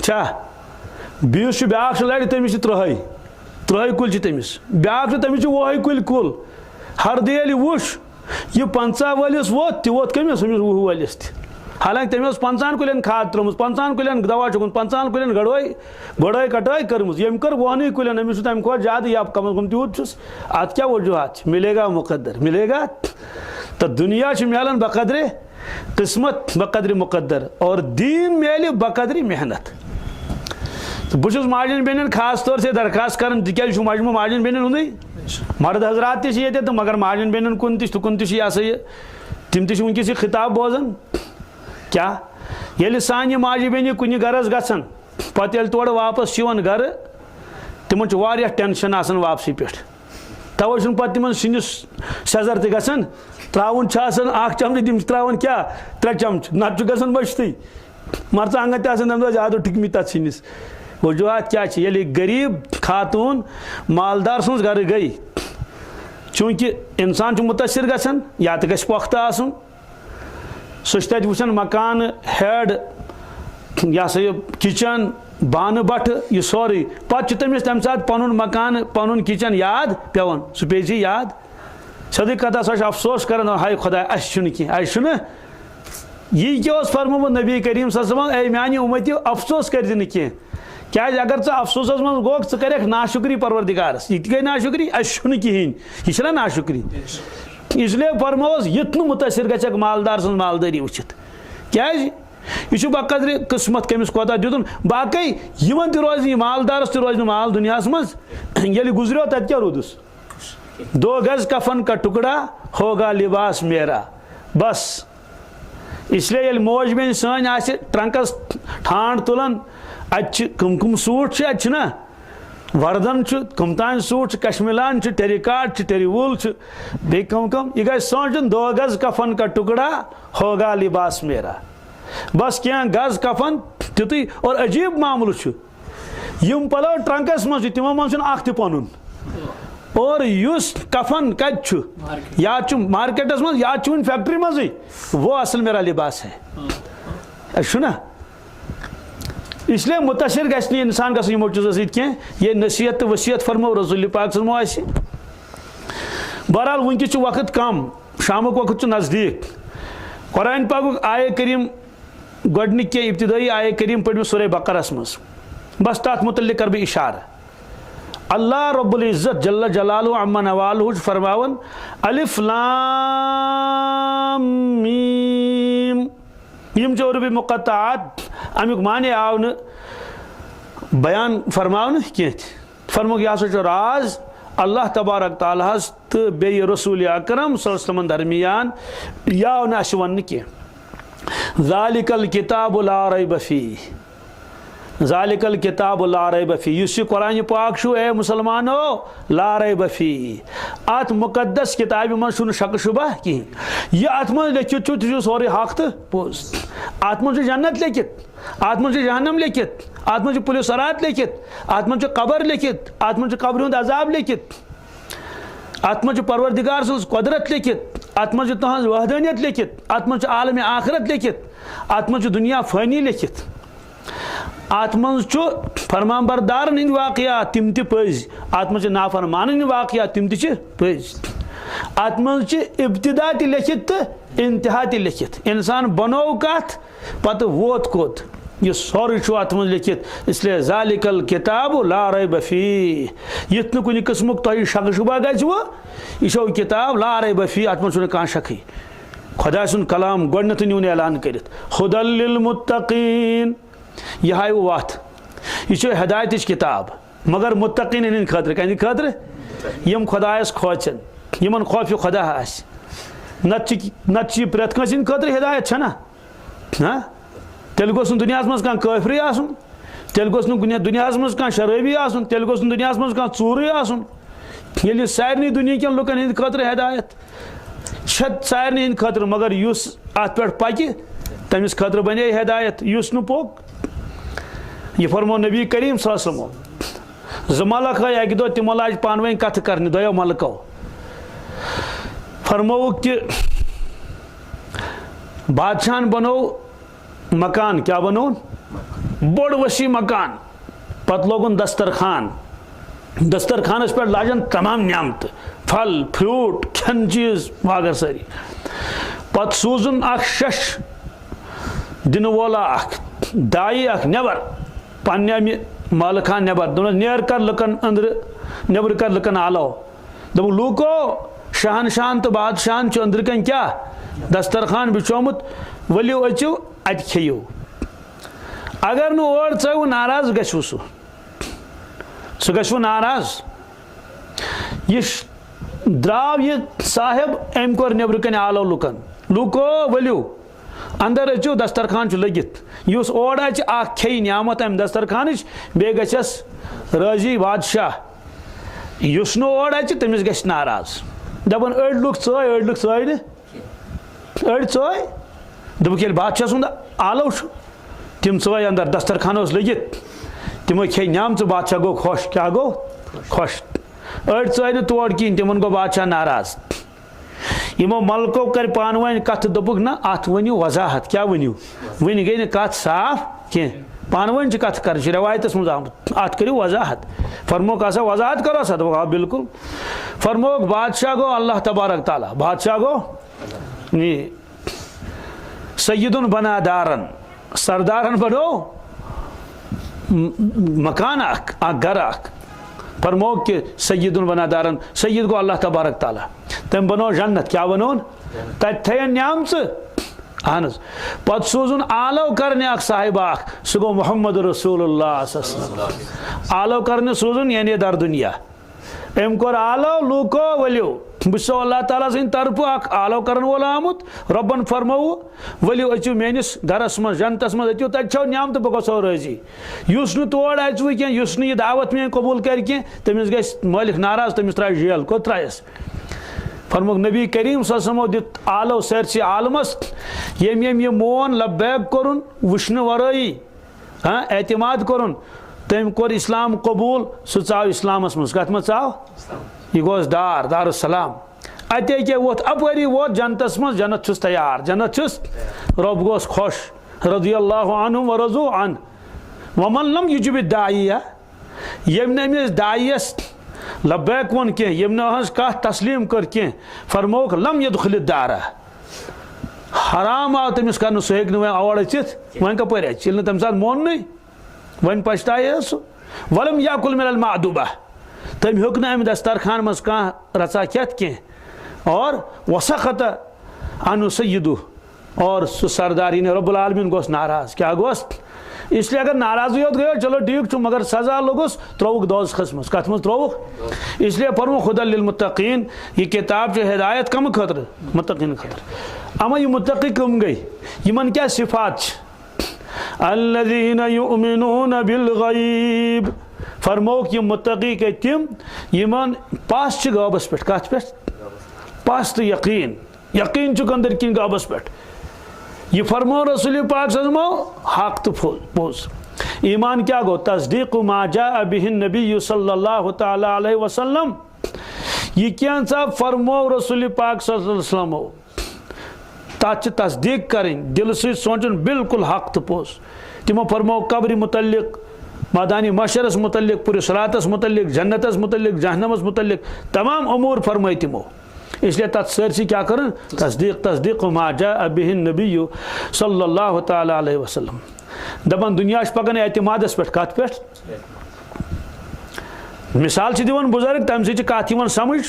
छा बीस ब्या लड़ तमिस 3 कुल तमिस ब्या तमिस 20 कुल कुल हर दिल वुश यह 50 वलिस वोत तोत कमिस 20 वलिस हालांकि तमें 50 कुलन खाद त्रुम 50 कुलन दवा चुकन 50 कुलन गड़ाई कटाई कर्म यम कर 20 कुलन अमिस तम खो ज्यादा या कम अज कम तूत अत क्या वजूहत मिलेगा मुकद्दर मिलेगा तो दुनिया मिलान बकदर किस्मत बकदर मुकद्दर और दीन मेल बकदर मेहनत तो बहुत माजन बेन खास तौर से दरखास्त कर मजमू माजन बेन हूं मर्द हजरात ते तो मगर माजन बेन कुन यह सा यह तम तस खिताब बोजान क्या ये सान माज बेन कुन गरस गसान पे तोड़ वापस गर तिमन टेंशन आसान वापसी पे तवे पे तिमन सिंस सजर तक त्रावन चमच तम त्रावन क्या 3 चमच नत गसान बचत मरचांगन तम ज्यादा ठिकमी तथ सिंस वजूहत क्या ये गरीब खातून मालदार सज गर गई चूंकि इंसान मुतासर गसान या तो गस पुख्ता आसन सह वुचन मकान हेड यह सा किचन बान बट यह सोरे पे तमिस तम सात पन मकान पन किचन याद पेवन सह पे याद सदी कथा सह अफसोस कर हाय खुदा कह यह क्या फरमोत नबी करीम सल्लल्लाहु अलैहि वसल्लम ए मानी उम्मतियों अफसोस कर कह क्या अगर चे अफसोस मज गो कर नाशुक्री परवरदिगारस, यह गई नाशुक्री अन कहें, यह नाशुक्री। इसलिए फरमोस युत मुतासर गक मालदार सं मालदारी वुचित क्या यह बकदर किस्मत कमिस कोता दुन बाकी यमन रोज मालदारस रोज माल दुनिया मज ये गुजरो तत क्या रूदस 2 गज कफन का टुकड़ा होगा लिबास मेरा बस। इसलिए ये मोज बेन सन आसे ट्रंकस ठांड तुलन कम सूट ना वर्दन कमतान सूट कश्मीलान टेरिकाट टेरीवूल बे कम यह गई सोचन 2 गज कफन का टुकड़ा होगा लिबास मेरा बस क्या गज कफन तुतु। और अजीब मामल यम पलो ट्रंकस मज तमो मज पन और युस कफन कत या मार्केटस मज या फैक्ट्री मज वो असल मेरा लिबास है ना। इसलिए मुतासर गि इंसान गो चीज़ों सह ये नसीहत तो वसीयत फरमो रसूल पाक सल्लल्लाहु अलैहि वसल्लम। बहरहाल वनकस वक्त कम शामुक वक्त नज़दीक कुरान पाक आय करीम गोडनिक के इब्तिदाई आय करीम पढ़ सूरह बकरस मज बस तथ मुतल्लिक कर बह इशारा। अल्लाह रब्बुल इज़्ज़त जल्ल जलालहु अम्मा नवालहु फरमावन अलिफ लाम मीम यम उर्ब मुक़त्तआत अमुक माने आव न बयान फरमावन कह फरमो यह हसा राज अल्लाह तबारक ताला तो बे रसूल अकरम सल्लल्लाहु अलैहि वसल्लम दरमियान यह आव न अस वन कह ज़ालिकल किताबु ला रैब फीह ज़ालिकल किताबु ला रैब फीह युस कुरान पाक ए मुसलमानो ला रैब फीह अत मुकद्दस किताब मन शक शुबा कहें यह अत मज लिखित तुझ सोरे हक तो पोज अत मज जन्नत लिखित अत मज जहन्नम लिखित अत मज पुलिसरात लिखित अत मज कबर लिखित अत मज कबर हुंद अजाब लिखित अत मज परवरदिगार सज कुदरत लिखित अत मज तुहज वहदानियत लिखित अत मज आलम आखिरत लिखित अत मज दुनिया फानी लिखित अत मज फरमाबरदारन हंद वाकया तिम त पज अत मज नाफरमानन वाकया तिम त पज अत मज इब्तिदा त लिखित तो इंतहा त लिखित इंसान बनो कत पत वोत कोत यह सोरे अत मज लिखित। इसलिए ज़ालिकल किताबु ला रैब फीह युत न कुन किस्मुक तुह शक शुबा गो यह किताब ला रैब फीह अत मज कह शक खुदा सुन कलाम गोडनथ न्यून ऐलान कर हुदल लिल मुत्तकीन यह आय वत यह हदायत किताब मगर मुत्तकीन हंद खतर कह खतर यम खुदायस खोचन यमन खौफ खुदा आस नत प्रेत कंस हंद खतर हिदायत छना हाँ तेल गोस दुनिया मज कह काफरी आसन तेल गोस दुनिया मज कह शराबी आसन तेल गोस दुनिया मज कह चूर आसन ये सारे दुनिया कन लुकन हंद खतर हिदायत सारे हंद खतर मगर युस अत पे पकि तमिस खतर बने हिदायत युस न पोक यह फरमो नबी करीम सल्लल्लाहु अलैहि वसल्लम ज मलक आय अकि दो तिमो लाज पान वन कथ कर दो मलको फरमो कि बादशाह बनो मकान क्या बनो बड़ वसी मकान पत लोगन दस्तरखानस पे लाजन तमाम नियामत फल फ्रूट खन चीज वागर सारी पत सूजन शश दिन वोला दाई नबर पन्ने माल खान नबर दोन नेर कर लुकन अंदर नबर कर लुकन आलो दप लूको शहनशाह तो बादशाह अंदर कन क्या दस्तरखान बिछोमुत वलियो अचो अत खेयो अगर न और चो नाराज गो सह गो नाराज यह द्राव यह साहेब अम कोर नबर कन आलो लुकन लूको वलियो अंदर अचो दस्तरखान लगित युस और खे नियामत अम दस्तरखान बे गस राजी बादशाह युस नो और तमिस गस नाराज दपन अड़ लुक चोय अड़ लुक चोय न अड़ चोय दोपक ये बादशाह सुंद आलो तिम चोय अंदर दस्तरखान लगित तिमो खे नियामत बादशाह गो खुश क्या गो खुश अड़ चोय न तोड़ कहें तिमन गो बादशाह नाराज यमो मलको कर पान वन कथ दोपुक ना अत वनियो वजाहत क्या वनियो वन गई न कथ साफ कह पान वन कथ कर रवायतस मज आमत अत करो वजाहत फरमोक आसा वजाहत करो सा दोप बिल्कुल फरमोक बादशाह गो अल्लाह तबारक ताला बादशाह गो सय्यदुन बनादारन सरदारन बनो मकान घर फरमो कि सय्यदुन वनादारन, सय्यद गो अल्लाह तबारक ताला, तम बनो जन्नत, क्या बनो तत थयन न्याम अहन पत सोजुन आलो करने साहिब सह गो मोहम्मद रसूलुल्लाह आलो करने सोजुन यानी दर दुनिया अम कोर आलो लूको वलियो बो अल्लाह ताला सद तरफ आलो कर वोल आमुत रबन फरमो वलियो अचु मेनिस गरस मज जन्नतस मज अचु तौ न्यामत बह गो राजी युस तोड़ अचु कह यह दावत मे कबूल कर तमिस ग मालिक नाराज तमिस त्रा जेल कोत त्रयस फरमुक नबी करीम सल्लल्लाहु अलैहि वसल्लम दित आलो सरसी आलमस यम यम ये मोन लब्बैक कोरुन वुश्न वराई एतमाद कोरुन तम कोर इस्लाम कबूल सह चाव इस्लामस मज कत मज चाव यह गोस दारुस्सलाम अते क्या वोत अपरी वोत जन्नतस मज जन्नत छुस तैयार जन्नत छुस रब गोस खुश रदियल्लाहु अन्हु व रज़ू अन वमन लम युजिब दाइया यम नमिस दाइयस लब्बैक वन कह यम कत तस्लीम कर कह फरमोक लम यदखुल दारा हराम आव तमिस कर सह हे और अचित वन कपर अल तम सात मोन वन पछताए सह वलम याकुल मिनल मादुबा तम हेक अम दस्तरखान मज कह रचा खेत कह और वसखत अनु सय्यदु और सह सरदारी ने रब्बुल आलमीन गोस नाराज क्या गोस इसलिए अगर नाराजी योत गयो चलो ठीक मगर सजा लोगुस त्रोवुक दोज़खस मज कत मज त्रोवुक इसलिए फरमो खुदा लिल मुत्तकीन यह किताब हिदायत कम खतर मुत्तकीन खतर अमा यह मुत्तकी कम गई यमन क्या सिफात अल्लज़ीना युमिनून बिल गैब फरमो कि मुत्तकी के तिम यमन पास गबस पे कत पे पास तो यकीन यकीन अंदर किन गबस पे यह फरमो रसूल पाक सजमो हक तो पोज ईमान क्या गो तस्दीक मा जा बिहिन नबी सल्लल्लाहु तआला अलैहि वसल्लम यह क्या फरमो रसूल पाक सल्लल्लाहु अलैहि वसल्लम तथ तस्दीक करें दिल से सोचन बिल्कुल हक तो पोज तिमो फरमो कब्र मुतल्लिक मैदानी मशरस मुतल्लिक पूरे सरातस मुतल्लिक जन्नतस मुतल्लिक जहन्नमस मुतल्लिक तमाम अमूर फरमाई तिमो इसलिए तथ सरसी क्या करें तस्दीक मा जा बिहिन नबी सल्लल्लाहु तआला अलैहि वसल्लम दपन दुनिया पकान एतमादस पे कत पे मिसाल दिवन बुजुर्ग तम से कत समझ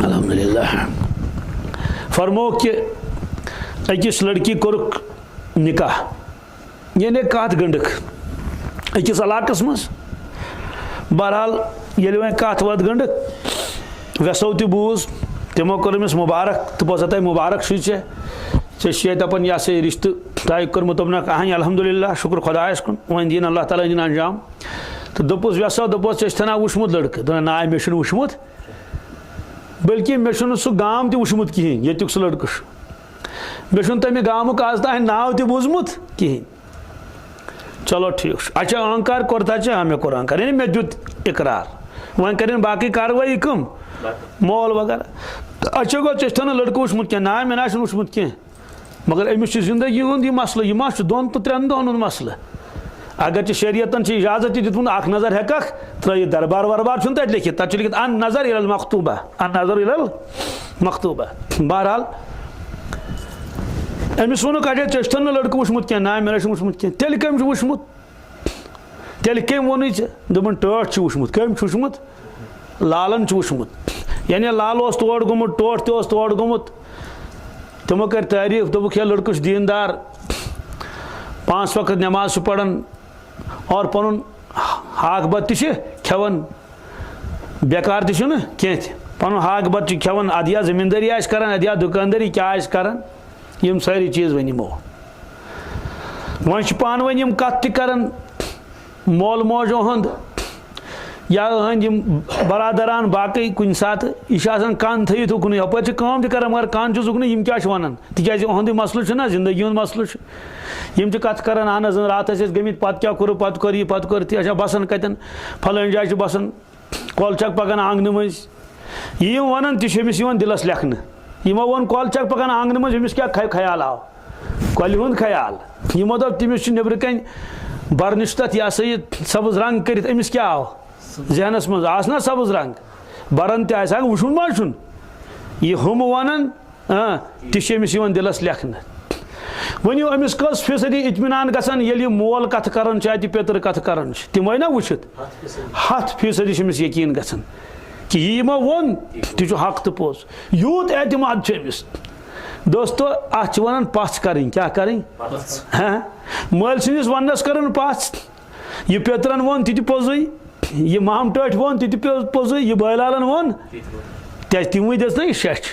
अल्हम्दुलिल्लाह फरमो कि अकिस लड़की कोरुक निकाह यानी कत गंडक अकिस इलाकस मज बहरहाल ये वन कत वत गंडक वेसो त बूज तमो कर मुबारक तो बस तह मुबारक चे दपान यह सा रिश्त तय कर्मुत दोपनक अहन अल्हम्दुलिल्लाह शुक्र खुदायस कुन वन दिन अल्लाह ताला दिन अंजाम तो दोपुस वेसो दोपस तना वुचमुत लड़क दोन ना मे वुचमुत बल्कि मे सह गाम तुचमुत कहें ये सह लड़क मे तमें गामुक आज तह नाव त बूजमुत कहें चलो ठीक अच्छा अहंकार कोरता मे कोर अहंकार यानी मे दुत इकरार वन कर बाकी कार्रवाई कम मोल वगैरह अच्छा गो तना लड़क वुचमुत क्या ना मे ना वुचमुत कह मगर अमिस जिंदगी हुंद यह मसल यह मा दोन तो त्रेन दोहन हुंद मसल अगर शरीयतन इजाजत दितमुत अख नजर हेकख त्र दरबार वरबार तत लिखित तत लिखित अन नजर इलल मखतूबा अन नजर इलल मखतूबा बहरहाल अमिस वोनुक अच्छा तना लड़क वुचमुत क्या ना मे वुचमुत कह तेल कम वुचमुत तेल कम वोन दोपन टोट वुचमुत कम वुचमुत लालन वुचमुत यानी लाल तोड़ गोमुत टोट तोड़ गोमुत तमो कर तारीफ दोपुक यह लड़क दीनदार 5 वक्त नमाज पढ़न और पन हाक बत खेवन बेकार कह पन हाक बत खेवन अदिया जमींदारी करान अदिया दुकानदारी क्या करान यम सारी चीज़ वनमो वन पान वन कत करान मोल मोजो हंद या अहंद बरादरान बाकी कुन सात यह कान थी उकन यपर काम कर मगर कान उकन यम क्या वन तिज अहंद मसल ना जिंदगी हूँ मसल यम कत कर अहन रात गमित पत क्या कोर पत कर यह पत कर अच्छा बसान कतन फलान जाए बसान कौलचक पकान आंगन मज यह वन तमिस दिलस लेखन यमो वो कौलचक पकान आंगन मज अमिस क्या ख्याल आव कल हुंद ख्याल यमो दोप तमिस नबर कन बरनिश तथ यह सा यह सब्ज रंग कर अमिस क्या आव जहनस मज आसना सब्ज रंग बरन तह वुचुन मा यह हम वन तमिस दिलस लेखन वनो अमिस कस फीसदी इत्मीनान गसान ये मोल कथ करान पेतर कथ करान तम ना वुचित 100% अमिस यकीन गसान कि यह यमो वोन तह हक तो पोज यूत एतमाद अमिस दोस्तों अत वन पथ करें क्या करें मल सस वनस कर पथ यह पेतरन वोन ति पोजु यह माम टठ वोन ति पोजु यह बैलालन वोन तमु दस ना यह शच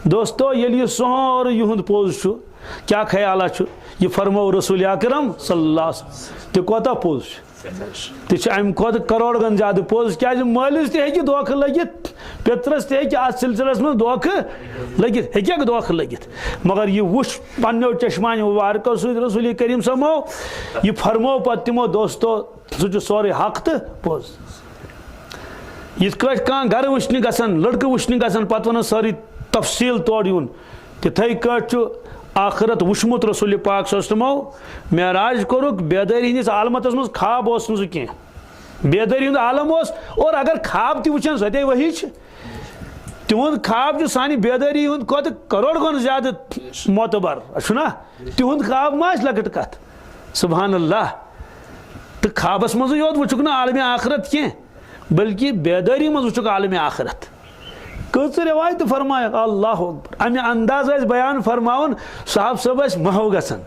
दोस्तों ये सोर युंद पोज क्या ख्याल यह फरमो रसूल अकरम सल्लल्लाहु अलैहि वसल्लम तह कोता पोज तह अम खुद करोड़ गन ज्यादा पोज क्या मालिस तह धोख लगित पेतरस तह सिलसिलस मज धोख लगित हे धोख लगित मगर यह वुच पन्नो चश्मान मुबारको सद रसूल करीम समो यह फरमो पे तमो दोस्तों सह सोरे हक तो पोज यिथ घर वुचन गसान लड़कं वुचन गसान पत वन सारी तफसील तोड़ यून तिथे आखरत वुचमुत रसूल पाक सल्लल्लाहु अलैहि वसल्लम मेराज कोरुक बेदारी हंदिस आलमतस मज ख्वाब कह बेदारी हूं आलम और अगर ख्वाब तह वुचान सो वही तिहुंद ख्वाब सानि बेदारी हूं खुद करोड़ गुन ज्यादा मोतबर ना तिहुंद ख्वाब मा लकट कत सुभान अल्लाह तो ख्वाबस मज योत वुचुक ना आलम आखरत कह बल्कि बेदारी मज वुचुक आलम आखरत कच रिवायत फरमाया अल्लाह अमे अंदाज बयान फरमावन साहब सब महव गसन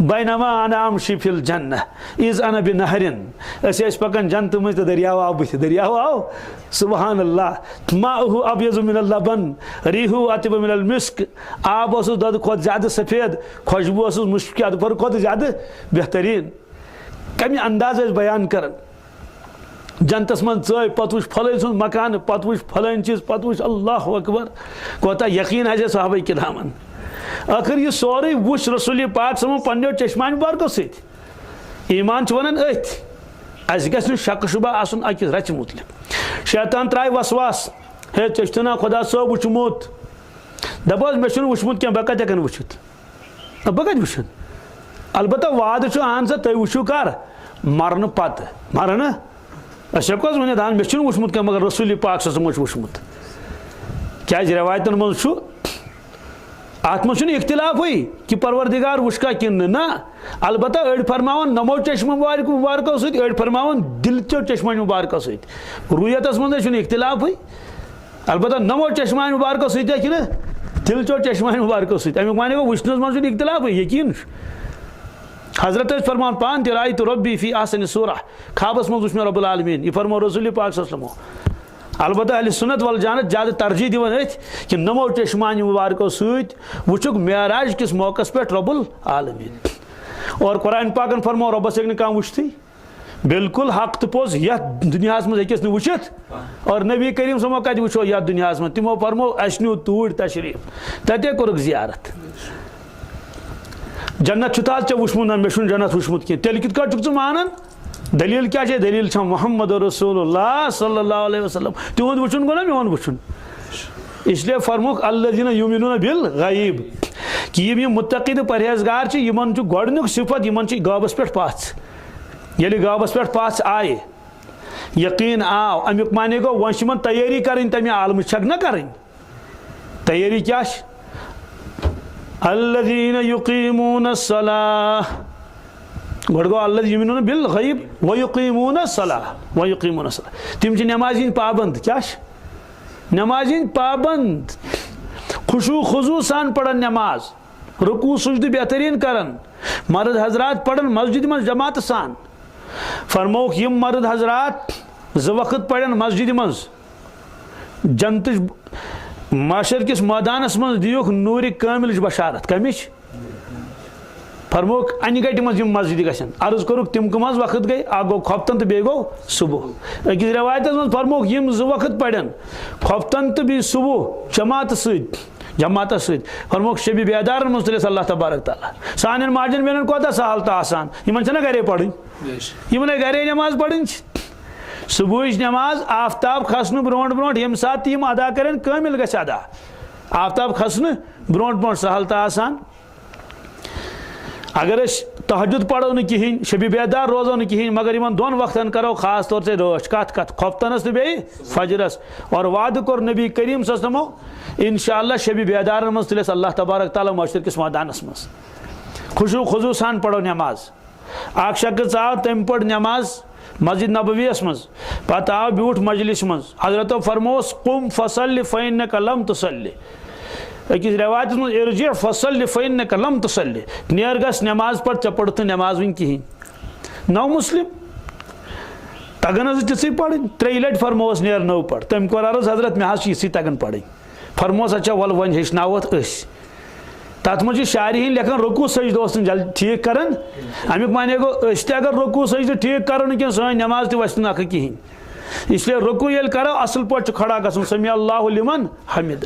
बैनमा अना अमशी फिल जन्नह इज अना बिनहरिन अस पकान जन्नत मज तो दरियाव आव बुथ दरियाव आव सुबहान अल्लाह माहु अब्यज़ मिनल लबन रिहु अतब मिनल मिस्क आब ओस दूध खुद ज्यादा सफेद खुशबू ओस मुश्क अदफर खुद ज्यादा बेहतरीन कमी अंदाज बयान कर जनतस मन चय पत वुच फलन सुन मकान पत वुच फलन चीज पत वुच अल्लाह अकबर कोता यकीन है सहाबा किरामन आखिर यह सोरे वुच रसूल पाक समो पन्नो चश्मान मुबारको सत ईमान वन अथ गि शक शुबा आसन अकिस रच मुतलिक शैतान त्राय वसवास हे चना खुदा सब वुचमुत दप मे वुचमुत क्या बह कत हेकन वुचित बह कत वुचन अलबत्ता वाद अहन सा तुम वुचु कर मरन पत मरन अस वन हाँ मे वुचमुत क्या मगर रसूल पाक वुचमुत क्या रवायतन मज अत मज इख्तिलाफ कि परवरदिगार वुचका कि ना अलबत्ता अड़ फरमान नमो चश्म मुबारको सत अड़ फरमान दिलचो चश्मा मुबारको सत रुयतस मज इख्तिलाफ अलबत्ता नमो चश्मा मुबारको सत कि दिलचो चश्मा मुबारको सत अमुक माने वुचनस मज इख्तिलाफ यकीन हजरत फरमान पान तिराई तो रब्बी फी आसन सूरह ख्वाबस मज वुच मे रब्बुल आलमीन यह फरमो रसूल पाक सल्लल्लाहु अलैहि वसल्लम अलबत्ता अहले सुन्नत वल जानत ज्यादा तरजीह दिवन कि नमो चश्मान मुबारको सत वुचुक मेराज किस मौकस पे रब्बुल आलमीन और कुरान पाकन फरमो रब्बस हेक कह वुचती बिल्कुल हक तो पोज यह दुनिया मज हेकिस न वुचित और नबी करीम समो कत वुचो यह दुनिया मज तिमो फरमो अस न्यू तूर तशरीफ तते कोरुक जियारत जन्नत छुताल चे वुचमुत ना मे जन्नत वुचमुत कह तेल कित छु मानन दलील क्या है दलील छ मोहम्मद रसूलुल्लाह सल्लल्लाहु अलैहि वसल्लम तुंद वुचुन गो ना मेन वुचुन इसलिए फरमुक अल्लज़ीना युमिनूना बिल गैब कि ये मुत्तकी परहेजगार छ यमन छु गोडनुक सिफत यमन छ गाबस पे पास ये गाबस पे पास आए यकीन आव अमुक माने गो वंशमन तैयारी करें तमे आलम छक न करें तैयारी क्या अल्लज़ीना युकीमूनस सलाह गोड गो अल्लाह युमिनूना बिल गैब व युकीमूनस सलाह तिम छ नमाज हिंद पाबंद क्या नमाज पाबंद खुशू खुजू सान पढ़न नमाज रुकू सुजद बेहतरीन करन मर्द हजरात पढ़न मस्जिद मज जमात सान फरमोक यम मर्द हजरात ज वक्त पढ़न मस्जिद मज जन्नत माशर किस मैदानस मज दियोक नूर कामिल बशारत कमिश फरमोक अन गट मज मस्जिद गसन अर्ज कोरुक तिम कम वक्त गई आ गो खफ्तन तो बे गो सुबह अकिस रवायत मज फरमोक यम ज वक्त पढ़न खफ्तन तो बे सुबह जमात सत फरमोक शबी बेदार मज तुलिस अल्लाह तबारक तआला सान माजन बेन कोता सहल तो आसान यमन छना घरे पढ़न यमन घरे नमाज पढ़न सुबह नमाज आफ्ताब खसन ब्रोट ब्रोट यम सात यम अदा करें कामिल गछ अदा आफ्ताब खसन ब्रोट ब्रोट सहल तो आसान अगर तहजुद पढ़ो न कहें शबी बेदार रोजो न कहें मगर इन दोन वक्तन करो खास तौर से रोश कत खोफ्तनस तो बे फजरस और वाद कोर नबी करीम सल्लल्लाहु अलैहि वसल्लम इंशाअल्लाह शबी बेदार मज तुलिस अल्लाह तबारक तआला मशर किस मैदानस मज खुशू खुजू सान पढ़ो नमाज अख शख्स आव तम पढ़ नमाज मस्जिद नबवियस मज पत आव ब्यूठ मजलिस मज हजरतो फरमोस कुम फसल्लि फइन्नका लम तुसल्लि अकिस रिवायत में इरजि फसल्लि फइन्नका लम तुसल्लि नेर गस नमाज पढ़ चे पढ़ नमाज वन कहीं नौ मुस्लिम तगन ती पढ़ 3 लट फरमोस नेर नौ पढ़ तम कोर अर्ज हजरत मे हसी तगन पढ़ फरमोस अच्छा वल वन हेचनावत तथ मज शायरी हिंद लेखन रुकू सजद जल ठीक कर अमुक माने गो अगर रुकू सजद ठीक करो न सी नमाज तस नख कहें इसलिए रुकू ये करो असल पे खड़ा ग समी अल्लाहु लिमन हमिद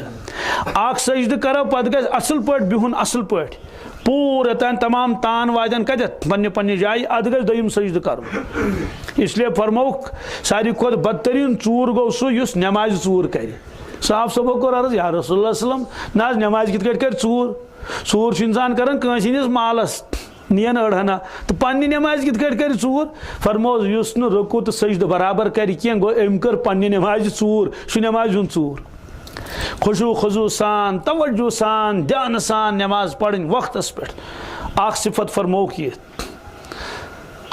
अख सजद करो पत ग असल पे बिहुन असल पे पूरे तान तमाम तान वादन कत पन्ने पन्ने जाय अद ग दोयम सजद कर इसलिए फरमौक सारी खुद बदतरीन चूर गो सह नमाज चूर कर साहब सबो कोर अर्ज या रसूलुल्लाह सल्लल्लाहु अलैहि वसल्लम ना नमाज कित कर चूर चूर इंसान कर मालस नियन अड़हना तो पन्नी नमाज कित कर चूर फरमोज युस न रुकू तो सजद बराबर कर गो अम कर पन्नी नमाज चूर नमाज उन चूर खुशू खुजू सान तवज्जो सान ध्यान सान नमाज पढ़ वक्तस पे अख सिफत फरमोक ये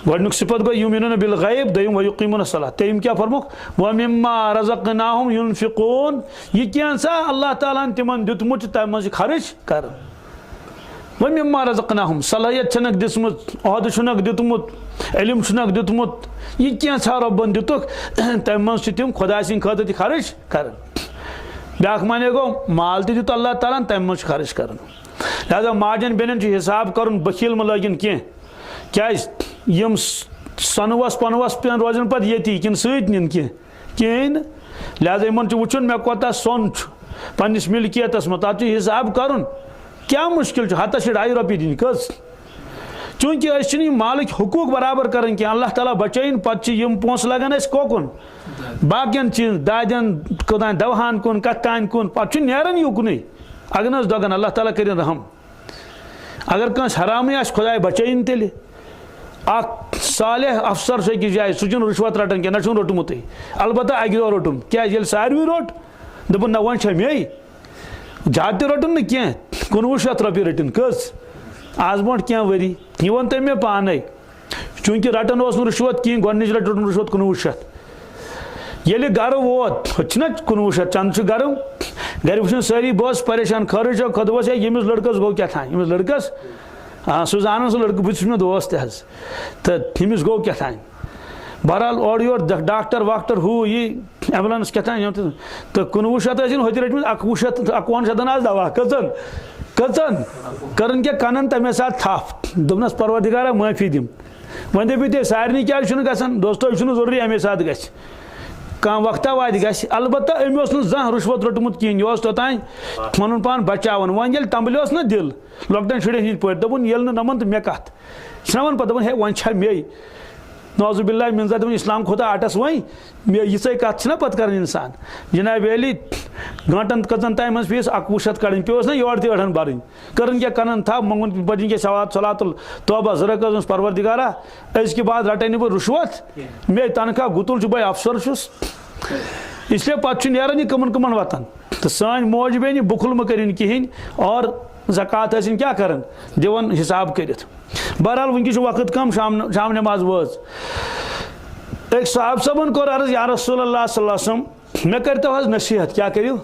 गोडनुक सिफत गो युमिनून बिल गैब दोयम व युकीमून सलाह तयम क्या फरमोक व मिम्मा रज़क़नाहुम युनफिकून ये क्या सा अल्लाह ताला तिमन दितमुत तम खर्च कर व मिम्मा रज़क़नाहुम सलाहियत छनक दिसमुत ओहद छनक दितमुत इल्म छनक दितमुत ये क्या सा रब्बन दितुक तम तिम खुदा सिंह खत खर्च कर ब्याख माने गो माल दित अल्लाह ताला तम खर्च कर लिहाजा माजन बेन हिसाब कर बखील म लगन क्या यम सनवस पनवस पे रोजन पे ये कि सत नीन कहें लिहाजा इन वुचन मे कोता सोन पन्निस मिलकियतस मत तथ हिसाब कर क्या मुश्किल हतस 2.5 रुपये दिन कस चूंकि मालिक हुकूक बराबर कर अल्लाह ताला बचन पे पोस लगन कोकुन बाकियन चीज दादन कोतान दवाहान कुन कतान कुन पे नेरन युकुन अगन दगन अल्लाह ताला कर रहम अगर कंस हराम खुदा बचन तेल सालेह अफसर सकिस जाए सह रिश्वत रटान क्या ना रोटमुत अलबत् अकि दो रोटुम क्या सारवी रोट दोपन ना वन मे ज्यादा तो रोटन ना 1900 रुपये रटन कस आज ब्रो क्या वरी यह वन तम मे पान चूंकि रटन रिश्वत कहें गोनिच लट रोटन रिश्वत 1900 ये गर वोत ना 1900 चंद गरम गर वो सारी बस परेशान खर्च खुदबस यमिस लड़कस गो क्या यमिस लड़कस हाँ सह जान सह लड़क बस मे दोस्त तो यमिस गो क्या बहरहाल और योर डॉक्टर वाक्टर हु ये एम्बुलेंस क्या तो 1900 होती रटम 51 आज दवा कचन कचन कर क्या कनन तमे साथ थप दोपनस परवरदिगारा माफी दिम वन दपी ते सारे क्या गसान दोस्तों यह जरूरी अमे साथ ग कह वक्ता वात ग अलबत् अमस जह रुश्वत रोटमुत कहें यह तोतान पन पान बचान वन ये तंबल ना दिल लॉकडाउन शुरन हंद पे दोपन ये नमन तो मे कत वन पे हे वन मे नौजुबिल्ला मिनजा दपन इस्लाम खोता आटस वही मे यी कत पे कर इंसान जनाब अली घंटन कचन टाइम फीस 2100 कड़न पे ना योर तड़न बरन कर क्या कन था मंगन पन क्या सलातुल तौबा जरक परवरदिगारा इसके बाद रटन बह रुश्वत मे तनख्वाह गुतुल बह अफसर छुस इसलिए पे नेरान यह कमन कमन वतन तो सान मोज बेन बुखुल म करें कहें और ज़कात क्या कर दिवन हिसाब कर बहरहाल वनकस वक्त कम शाम नमाज वज एक साहब सबन कोर अर्ज या रसूलुल्लाह सल्लल्लाहु अलैहि वसल्लम मे करतो हज नसीहत क्या करियो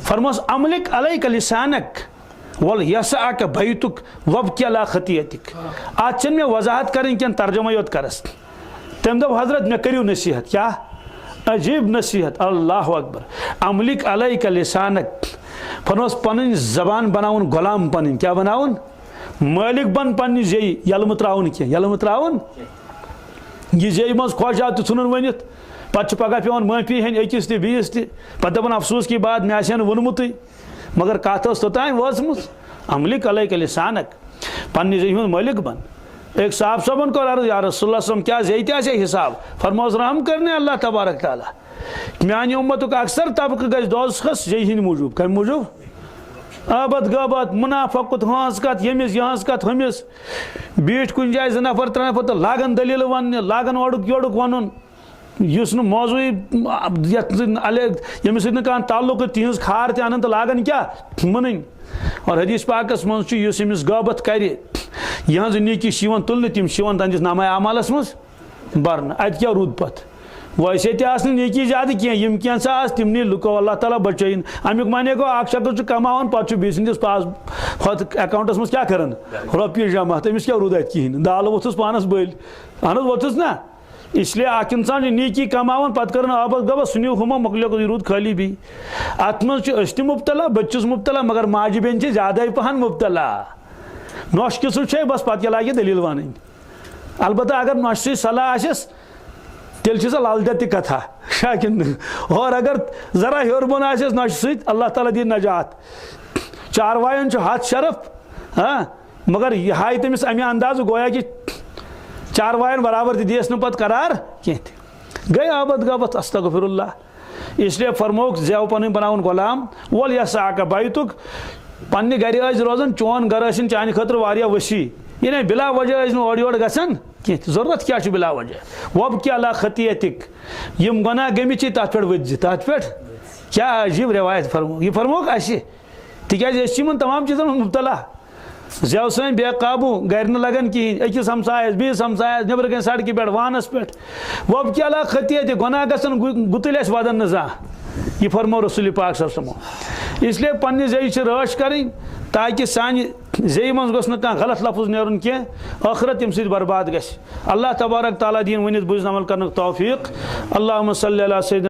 फरमोस अमलिक अलैक लिसानक वल यसअक बैतुक वबकी अला खतियतिक आज मे वजाहत करें क्या तर्जुमा योत करस तम दप हजरत मे करियो नसीहत क्या अजीब नसीहत अल्लाह अकबर अमलिक अलैक लिसानक फरमोस पन जबान बनाउन गुलाम पन क्या बनाउन मालिक बन पन्नी जे यलम त्राउन क्या यलम त्राउन यह जे मज खोश आव तो नुन वनित पे पगह पे माफी हेन अकिस ते बीस ते दपन अफसोस की बात मे आन वोनमुत मगर कत तोतान वजम अमलिक अलैक लिसानक पन्नी जे हूँ मालिक बन एक साहब सबन को अर्ज या रसूलुल्लाह सल्लल्लाहु अलैहि वसल्लम क्या जे हिसाब फरमोस रहम करने अल्लाह तबारक तआला म्यान उम्मतुक अक्सर तबक गज दोज़खस जे हिंद मूजूब कम मूजूब आबद गबत मुनाफकत हंस कत यमिस यहस कत हमिस बीठ कुन जाए 2 नफर 3 नफर तो लागन दलील वन लागन ओडुक योडुक वनुन युस न मौजूई यमिस कह ताल्लुक तिहज खार ते अनन तो लागन क्या मन। और हदीस पाकस मज यमिस गबत कर यहज नीकी तुलने तम तंदिस नामा अमालस मज बरन अत क्या रूद पत वैसे नीकी ज्यादा कम कैसा तमनी लुको अल्लाह ताला बचन अमुक माने गो अख शख्स कमान पे बीस पास अकाउंटस मज क्या कर रुपये जमा तमिस क्या रूद अत कहें दाल वोथुस पानस बल अहन वोथुस ना। इसलिए अख इंसान नीकी कमान पे कर आबद गबत सुनो हुमा मोकलो रूद खाली भी अत मज मुबतला बच्चस मुबतला मगर माजि बेन ज्यादा पहन मुबतला नौश किस बस पे लागे दलील वन अलबत्त अगर नौश सलाह आस तेल ललदत कथा शाकिन और अगर जरा हेर बोन आस नौश सत अल्लाह ताला दी नजात चारवायन हथ शरफ हाँ मगर यह हाय तमिस अमे अंदाज गोया कि चारवायन बराबर दिस न पत करार कह गई आबद गबत अस्तगफिरुल्लाह। इसलिए फरमोक जेव पन बनावन गुलाम वोल यसा बैतुक पन्ने गर रोजान चोन गर चान खतर वसी ये बिला वजह ओर योर गसान कह जरूरत क्या बिला वजह वब क्या ला खतियतिक यम गुनाह गमि तथ पे वज तथ पे क्या अजीब रिवायत फरमोक यह फरमोक तिकान तमाम चीज़ों में मुबतला जेव सन बेकाबू गर न लगन कहें अकिस हमसायस बीस हमसायस नबर कन सड़क पे वानस पे वब क्या ला खतियत गुनाह गसन गुतल वदन ना यह फरमो रसूल पाक सल्लल्लाहु अलैहि वसल्लम। इसलिए पन्ने जे राश करें ताकि सान जे मज गोस न गलत लफ्ज नेरुन कह आखिरत तम सद बर्बाद गस। अल्लाह तबारक ताला दीन वनित बुझ अमल करन तौफीक। अल्लाहुम्मा सल्लि अला सय्यिदना